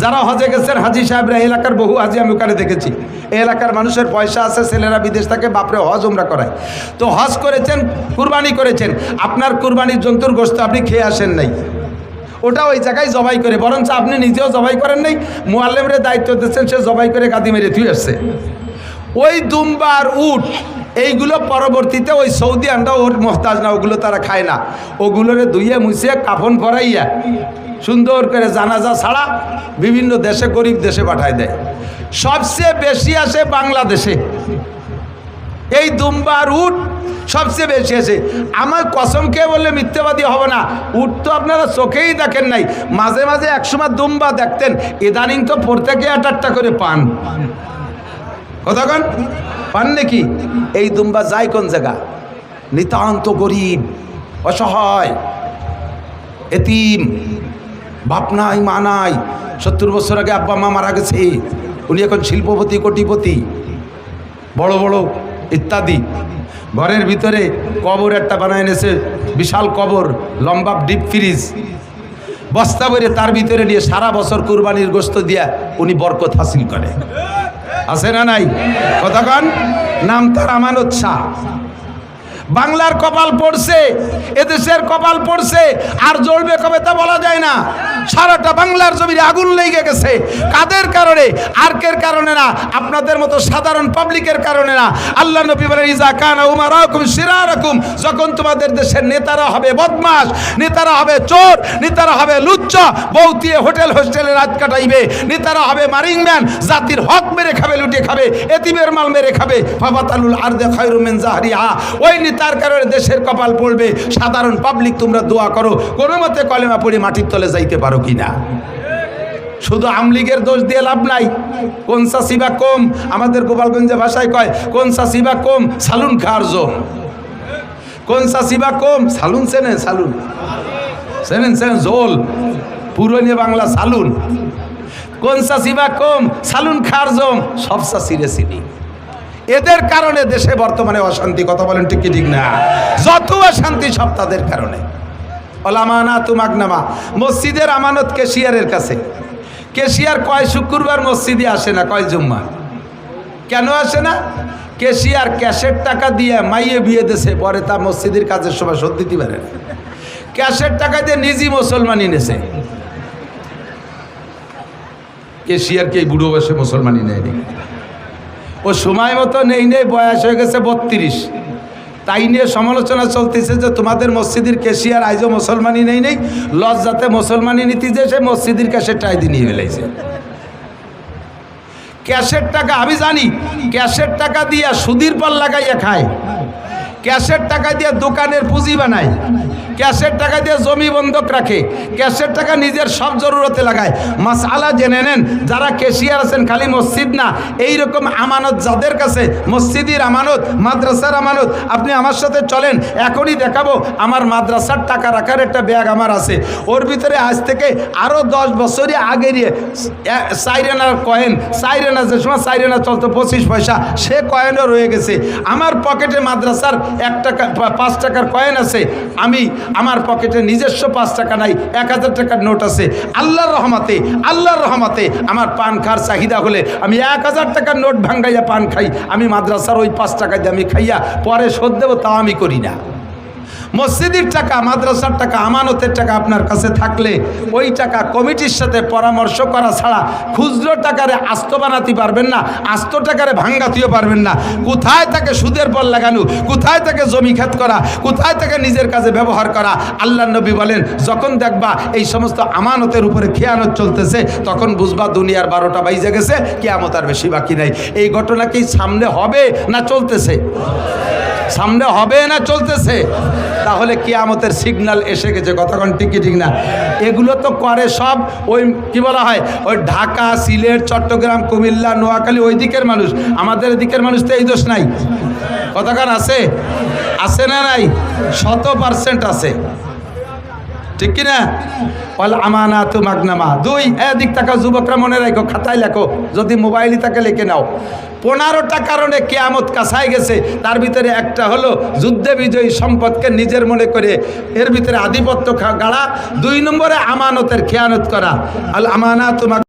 যারা হজে গেছেন হাজি সাহেবরা, এলাকার বহু হাজি আমি ওখানে দেখেছি। এই এলাকার মানুষের পয়সা আছে, ছেলেরা বিদেশ থেকে বাপরে হজ উমরা করায়। তো হজ করেছেন, কুরবানি করেছেন, আপনার কুরবানির জন্তুর গোশত আপনি খেয়ে আসেন নাই, ওটা ওই জায়গায় জবাই করে, বরঞ্চ আপনি নিজেও জবাই করেন নাই, মুআল্লিমের দায়িত্ব দিচ্ছেন, সে জবাই করে গাদি মেরে থুয়ে আসছে। ওই দুম্বার উট এইগুলো পরবর্তীতে ওই সৌদি আনটা ওর মোহতাজ না, ওগুলো তারা খায় না। ওগুলোরে ধুইয়ে মুছিয়ে কাফন পরাইয়া সুন্দর করে জানাজা ছাড়া বিভিন্ন দেশে, গরিব দেশে পাঠায় দেয়। সবচেয়ে বেশি আসে বাংলাদেশে এই দুম্বার উট, সবচেয়ে বেশি আছে। আমার কসম খেয়ে বললে মিথ্যাবাদী হবে না, উট তো আপনারা চোখেই দেখেন নাই। মাঝে মাঝে একসময় দুম্বা দেখতেন, ইদানিং তো প্রত্যেকে 8-8টা করে পান। কতক্ষণ পান নাকি? এই দুম্বা যায় কোন জায়গা? নিতান্ত গরিব, অসহায়, এতিম, বাপ নাই মা নাই, 70 বছর আগে আব্বা মা মারা গেছে, উনি এখন শিল্পপতি, কোটিপতি, বড় বড় ইত্যাদি। ঘরের ভিতরে কবর একটা বানায় এনেছে, বিশাল কবর, লম্বা ডিপ ফ্রিজ, বস্তা ভরে তার ভিতরে নিয়ে সারা বছর কুরবানির গোশত দিয়া উনি বরকত হাসিল করে। আছে না নাই? কতক্ষণ? নাম তার আমানত শাহ। বাংলার কপাল পড়ছে, এদেশের কপাল পড়ছে, আর জ্বলবে কবে তা বলা যায় না। সারাটা বাংলার জমিনে আগুন লেগে গেছে। কাদের কারণে? আর্কের কারণে না, আপনাদের মতো সাধারণ পাবলিকের কারণে না। আল্লাহ নবী বলেন, ইজা কানা উমারাকুম শিরারাকুম, যখন তোমাদের দেশের নেতারা হবে বদমাশ, নেতারা হবে চোর, নেতারা হবে লুচ্চা, বউতিয়ে হোটেল হোস্টেলে রাত কাটাইবে, নেতারা হবে মারিংম্যান, জাতির হক মেরে খাবে, লুটে খাবে, এতিমের মাল মেরে খাবে, ফাবাতালুল আরদে খায়রু মিন জাহরিহা, ওই তার কারণে দেশের কপাল পড়বে। সাধারণ পাবলিক তোমরা দোয়া করো কোনো মতে কলেমা পড়ে মাটির তলে যাইতে পারো কিনা। শুধু আমলিগের দোষ দিয়ে লাভ নাই। কোনসা সিবা কম, আমাদের গোপালগঞ্জে ভাষায় কয় কোনসা সিবা কম সালুন খাওয়ার জো। কোনসা সিবা কম সালুন, চেনেন? সালুন চেনেন? চেনেন? জোল পুরনো বাংলা সালুন। কোনসা সিবা কম সালুন খাওয়ার জম, সবসা সিরে চিনি। এদের কারণে দেশে বর্তমানে অশান্তি। কথা বলেন ঠিক কি ঠিক না? যত অশান্তি সব তাদের কারণে। ওলামানা তুমাগনামা, মসজিদের আমানত কেশিয়ারের কাছে। কেশিয়ার কয় শুক্রবার মসজিদে আসে না, কয় জুম্মা। কেন আসে না? কেশিয়ার ক্যাশের টাকা দিয়ে মাইয়ে বিয়ে দেশে, পরে তা মসজিদের কাজের সময় শোধ দিতে পারে না। ক্যাশের টাকা দিয়ে নিজই মুসলমানি নেছে। কেশিয়ারকে এই বুড়ো বয়সে মুসলমানি নেয়নি। ও সময় মতো নেই বয়স হয়ে গেছে 32, তাই নিয়ে সমালোচনা চলতেছে যে তোমাদের মসজিদের ক্যাশিয়ার আইজও মুসলমানই নেই লজ্জাতে মুসলমানই নীতি যে সে মসজিদের ক্যাশেরটাই দিয়ে নিয়ে ফেলাইছে। ক্যাশের টাকা আমি জানি, ক্যাশের টাকা দিয়া সুদির পর লাগাইয়া খায়, ক্যাশের টাকা দিয়ে দোকানের পুঁজি বানায়, ক্যাশের টাকা দিয়ে জমি বন্ধক রাখে, ক্যাশের টাকা নিজের সব জরুরতে লাগায়। মাসআলা জেনে নেন, যারা ক্যাশিয়ার আছেন খালি মসজিদ না, এই রকম আমানত যাদের কাছে, মসজিদের আমানত, মাদ্রাসার আমানত, আপনি আমার সাথে চলেন, এখনই দেখাবো আমার মাদ্রাসার টাকা রাখার একটা ব্যাগ আমার আছে, ওর ভিতরে আজ থেকে আরও 10 বছরই আগে নিয়ে সাইরেনার কয়েন, সাইরেনা যে সময় সাইরেনা চলতো 25 পয়সা, সে কয়েনও রয়ে গেছে। আমার পকেটে মাদ্রাসার 1 টাকা 5 টাকার কয়েন আছে, আমার পকেটে নিজস্ব 5 টাকা নাই, 1000 টাকার নোট আছে। আল্লাহর রহমতে আমার পান খাওয়ার চাহিদা হলে আমি 1000 টাকার নোট ভাঙ্গাইয়া পান খাই, আমি মাদ্রাসার ওই 5 টাকা দিয়ে আমি খাইয়া পরে শোধ দেবো, তাও আমি করি না। মসজিদের টাকা, মাদ্রাসার টাকা, আমানতের টাকা আপনার কাছে থাকলে ওই টাকা কমিটির সাথে পরামর্শ করা ছাড়া খুচরো টাকারে আস্ত বানাতে পারবেন না, আস্ত টাকারে ভাঙ্গাতেও পারবেন না। কোথায় তাকে সুদের পর লাগানো, কোথায় তাকে জমি খেত করা, কোথায় তাকে নিজের কাজে ব্যবহার করা। আল্লাহ নবী বলেন, যখন দেখবা এই সমস্ত আমানতের উপরে খেয়ানত চলতেছে, তখন বুঝবা দুনিয়ার 12টা বাজে গেছে, কিয়ামত আর বেশি বাকি নাই। এই ঘটনা কি সামনে হবে না চলতেছে? সামনে হবে না চলতেছে? তাহলে কিয়ামতের সিগন্যাল এসে গেছে। কতক্ষণ ঠিক না? এগুলো তো করে সব ওই কি বলা হয়, ওই ঢাকা, সিলেট, চট্টগ্রাম, কুমিল্লা, নোয়াখালী ওই দিকের মানুষ। আমাদের দিকের মানুষ তো এই দোষ নাই। কতক্ষণ আছে? আছে না নাই? 100% আছে, ঠিক কিনা? বল আমানাতু মাগনামা। 2 এদিক টাকা যুবকরা মনে রাখো, খাতায় লেখো, যদি মোবাইলই থাকে লিখে নাও। 15টা কারণে কিয়ামত কাছায় গেছে। তার ভিতরে একটা হলো যুদ্ধে বিজয়ী সম্পদকে নিজের মনে করে এর ভিতরে আধিপত্য গাড়া। 2 নম্বরে আমানতের খেয়ানত করা। আল আমানাতু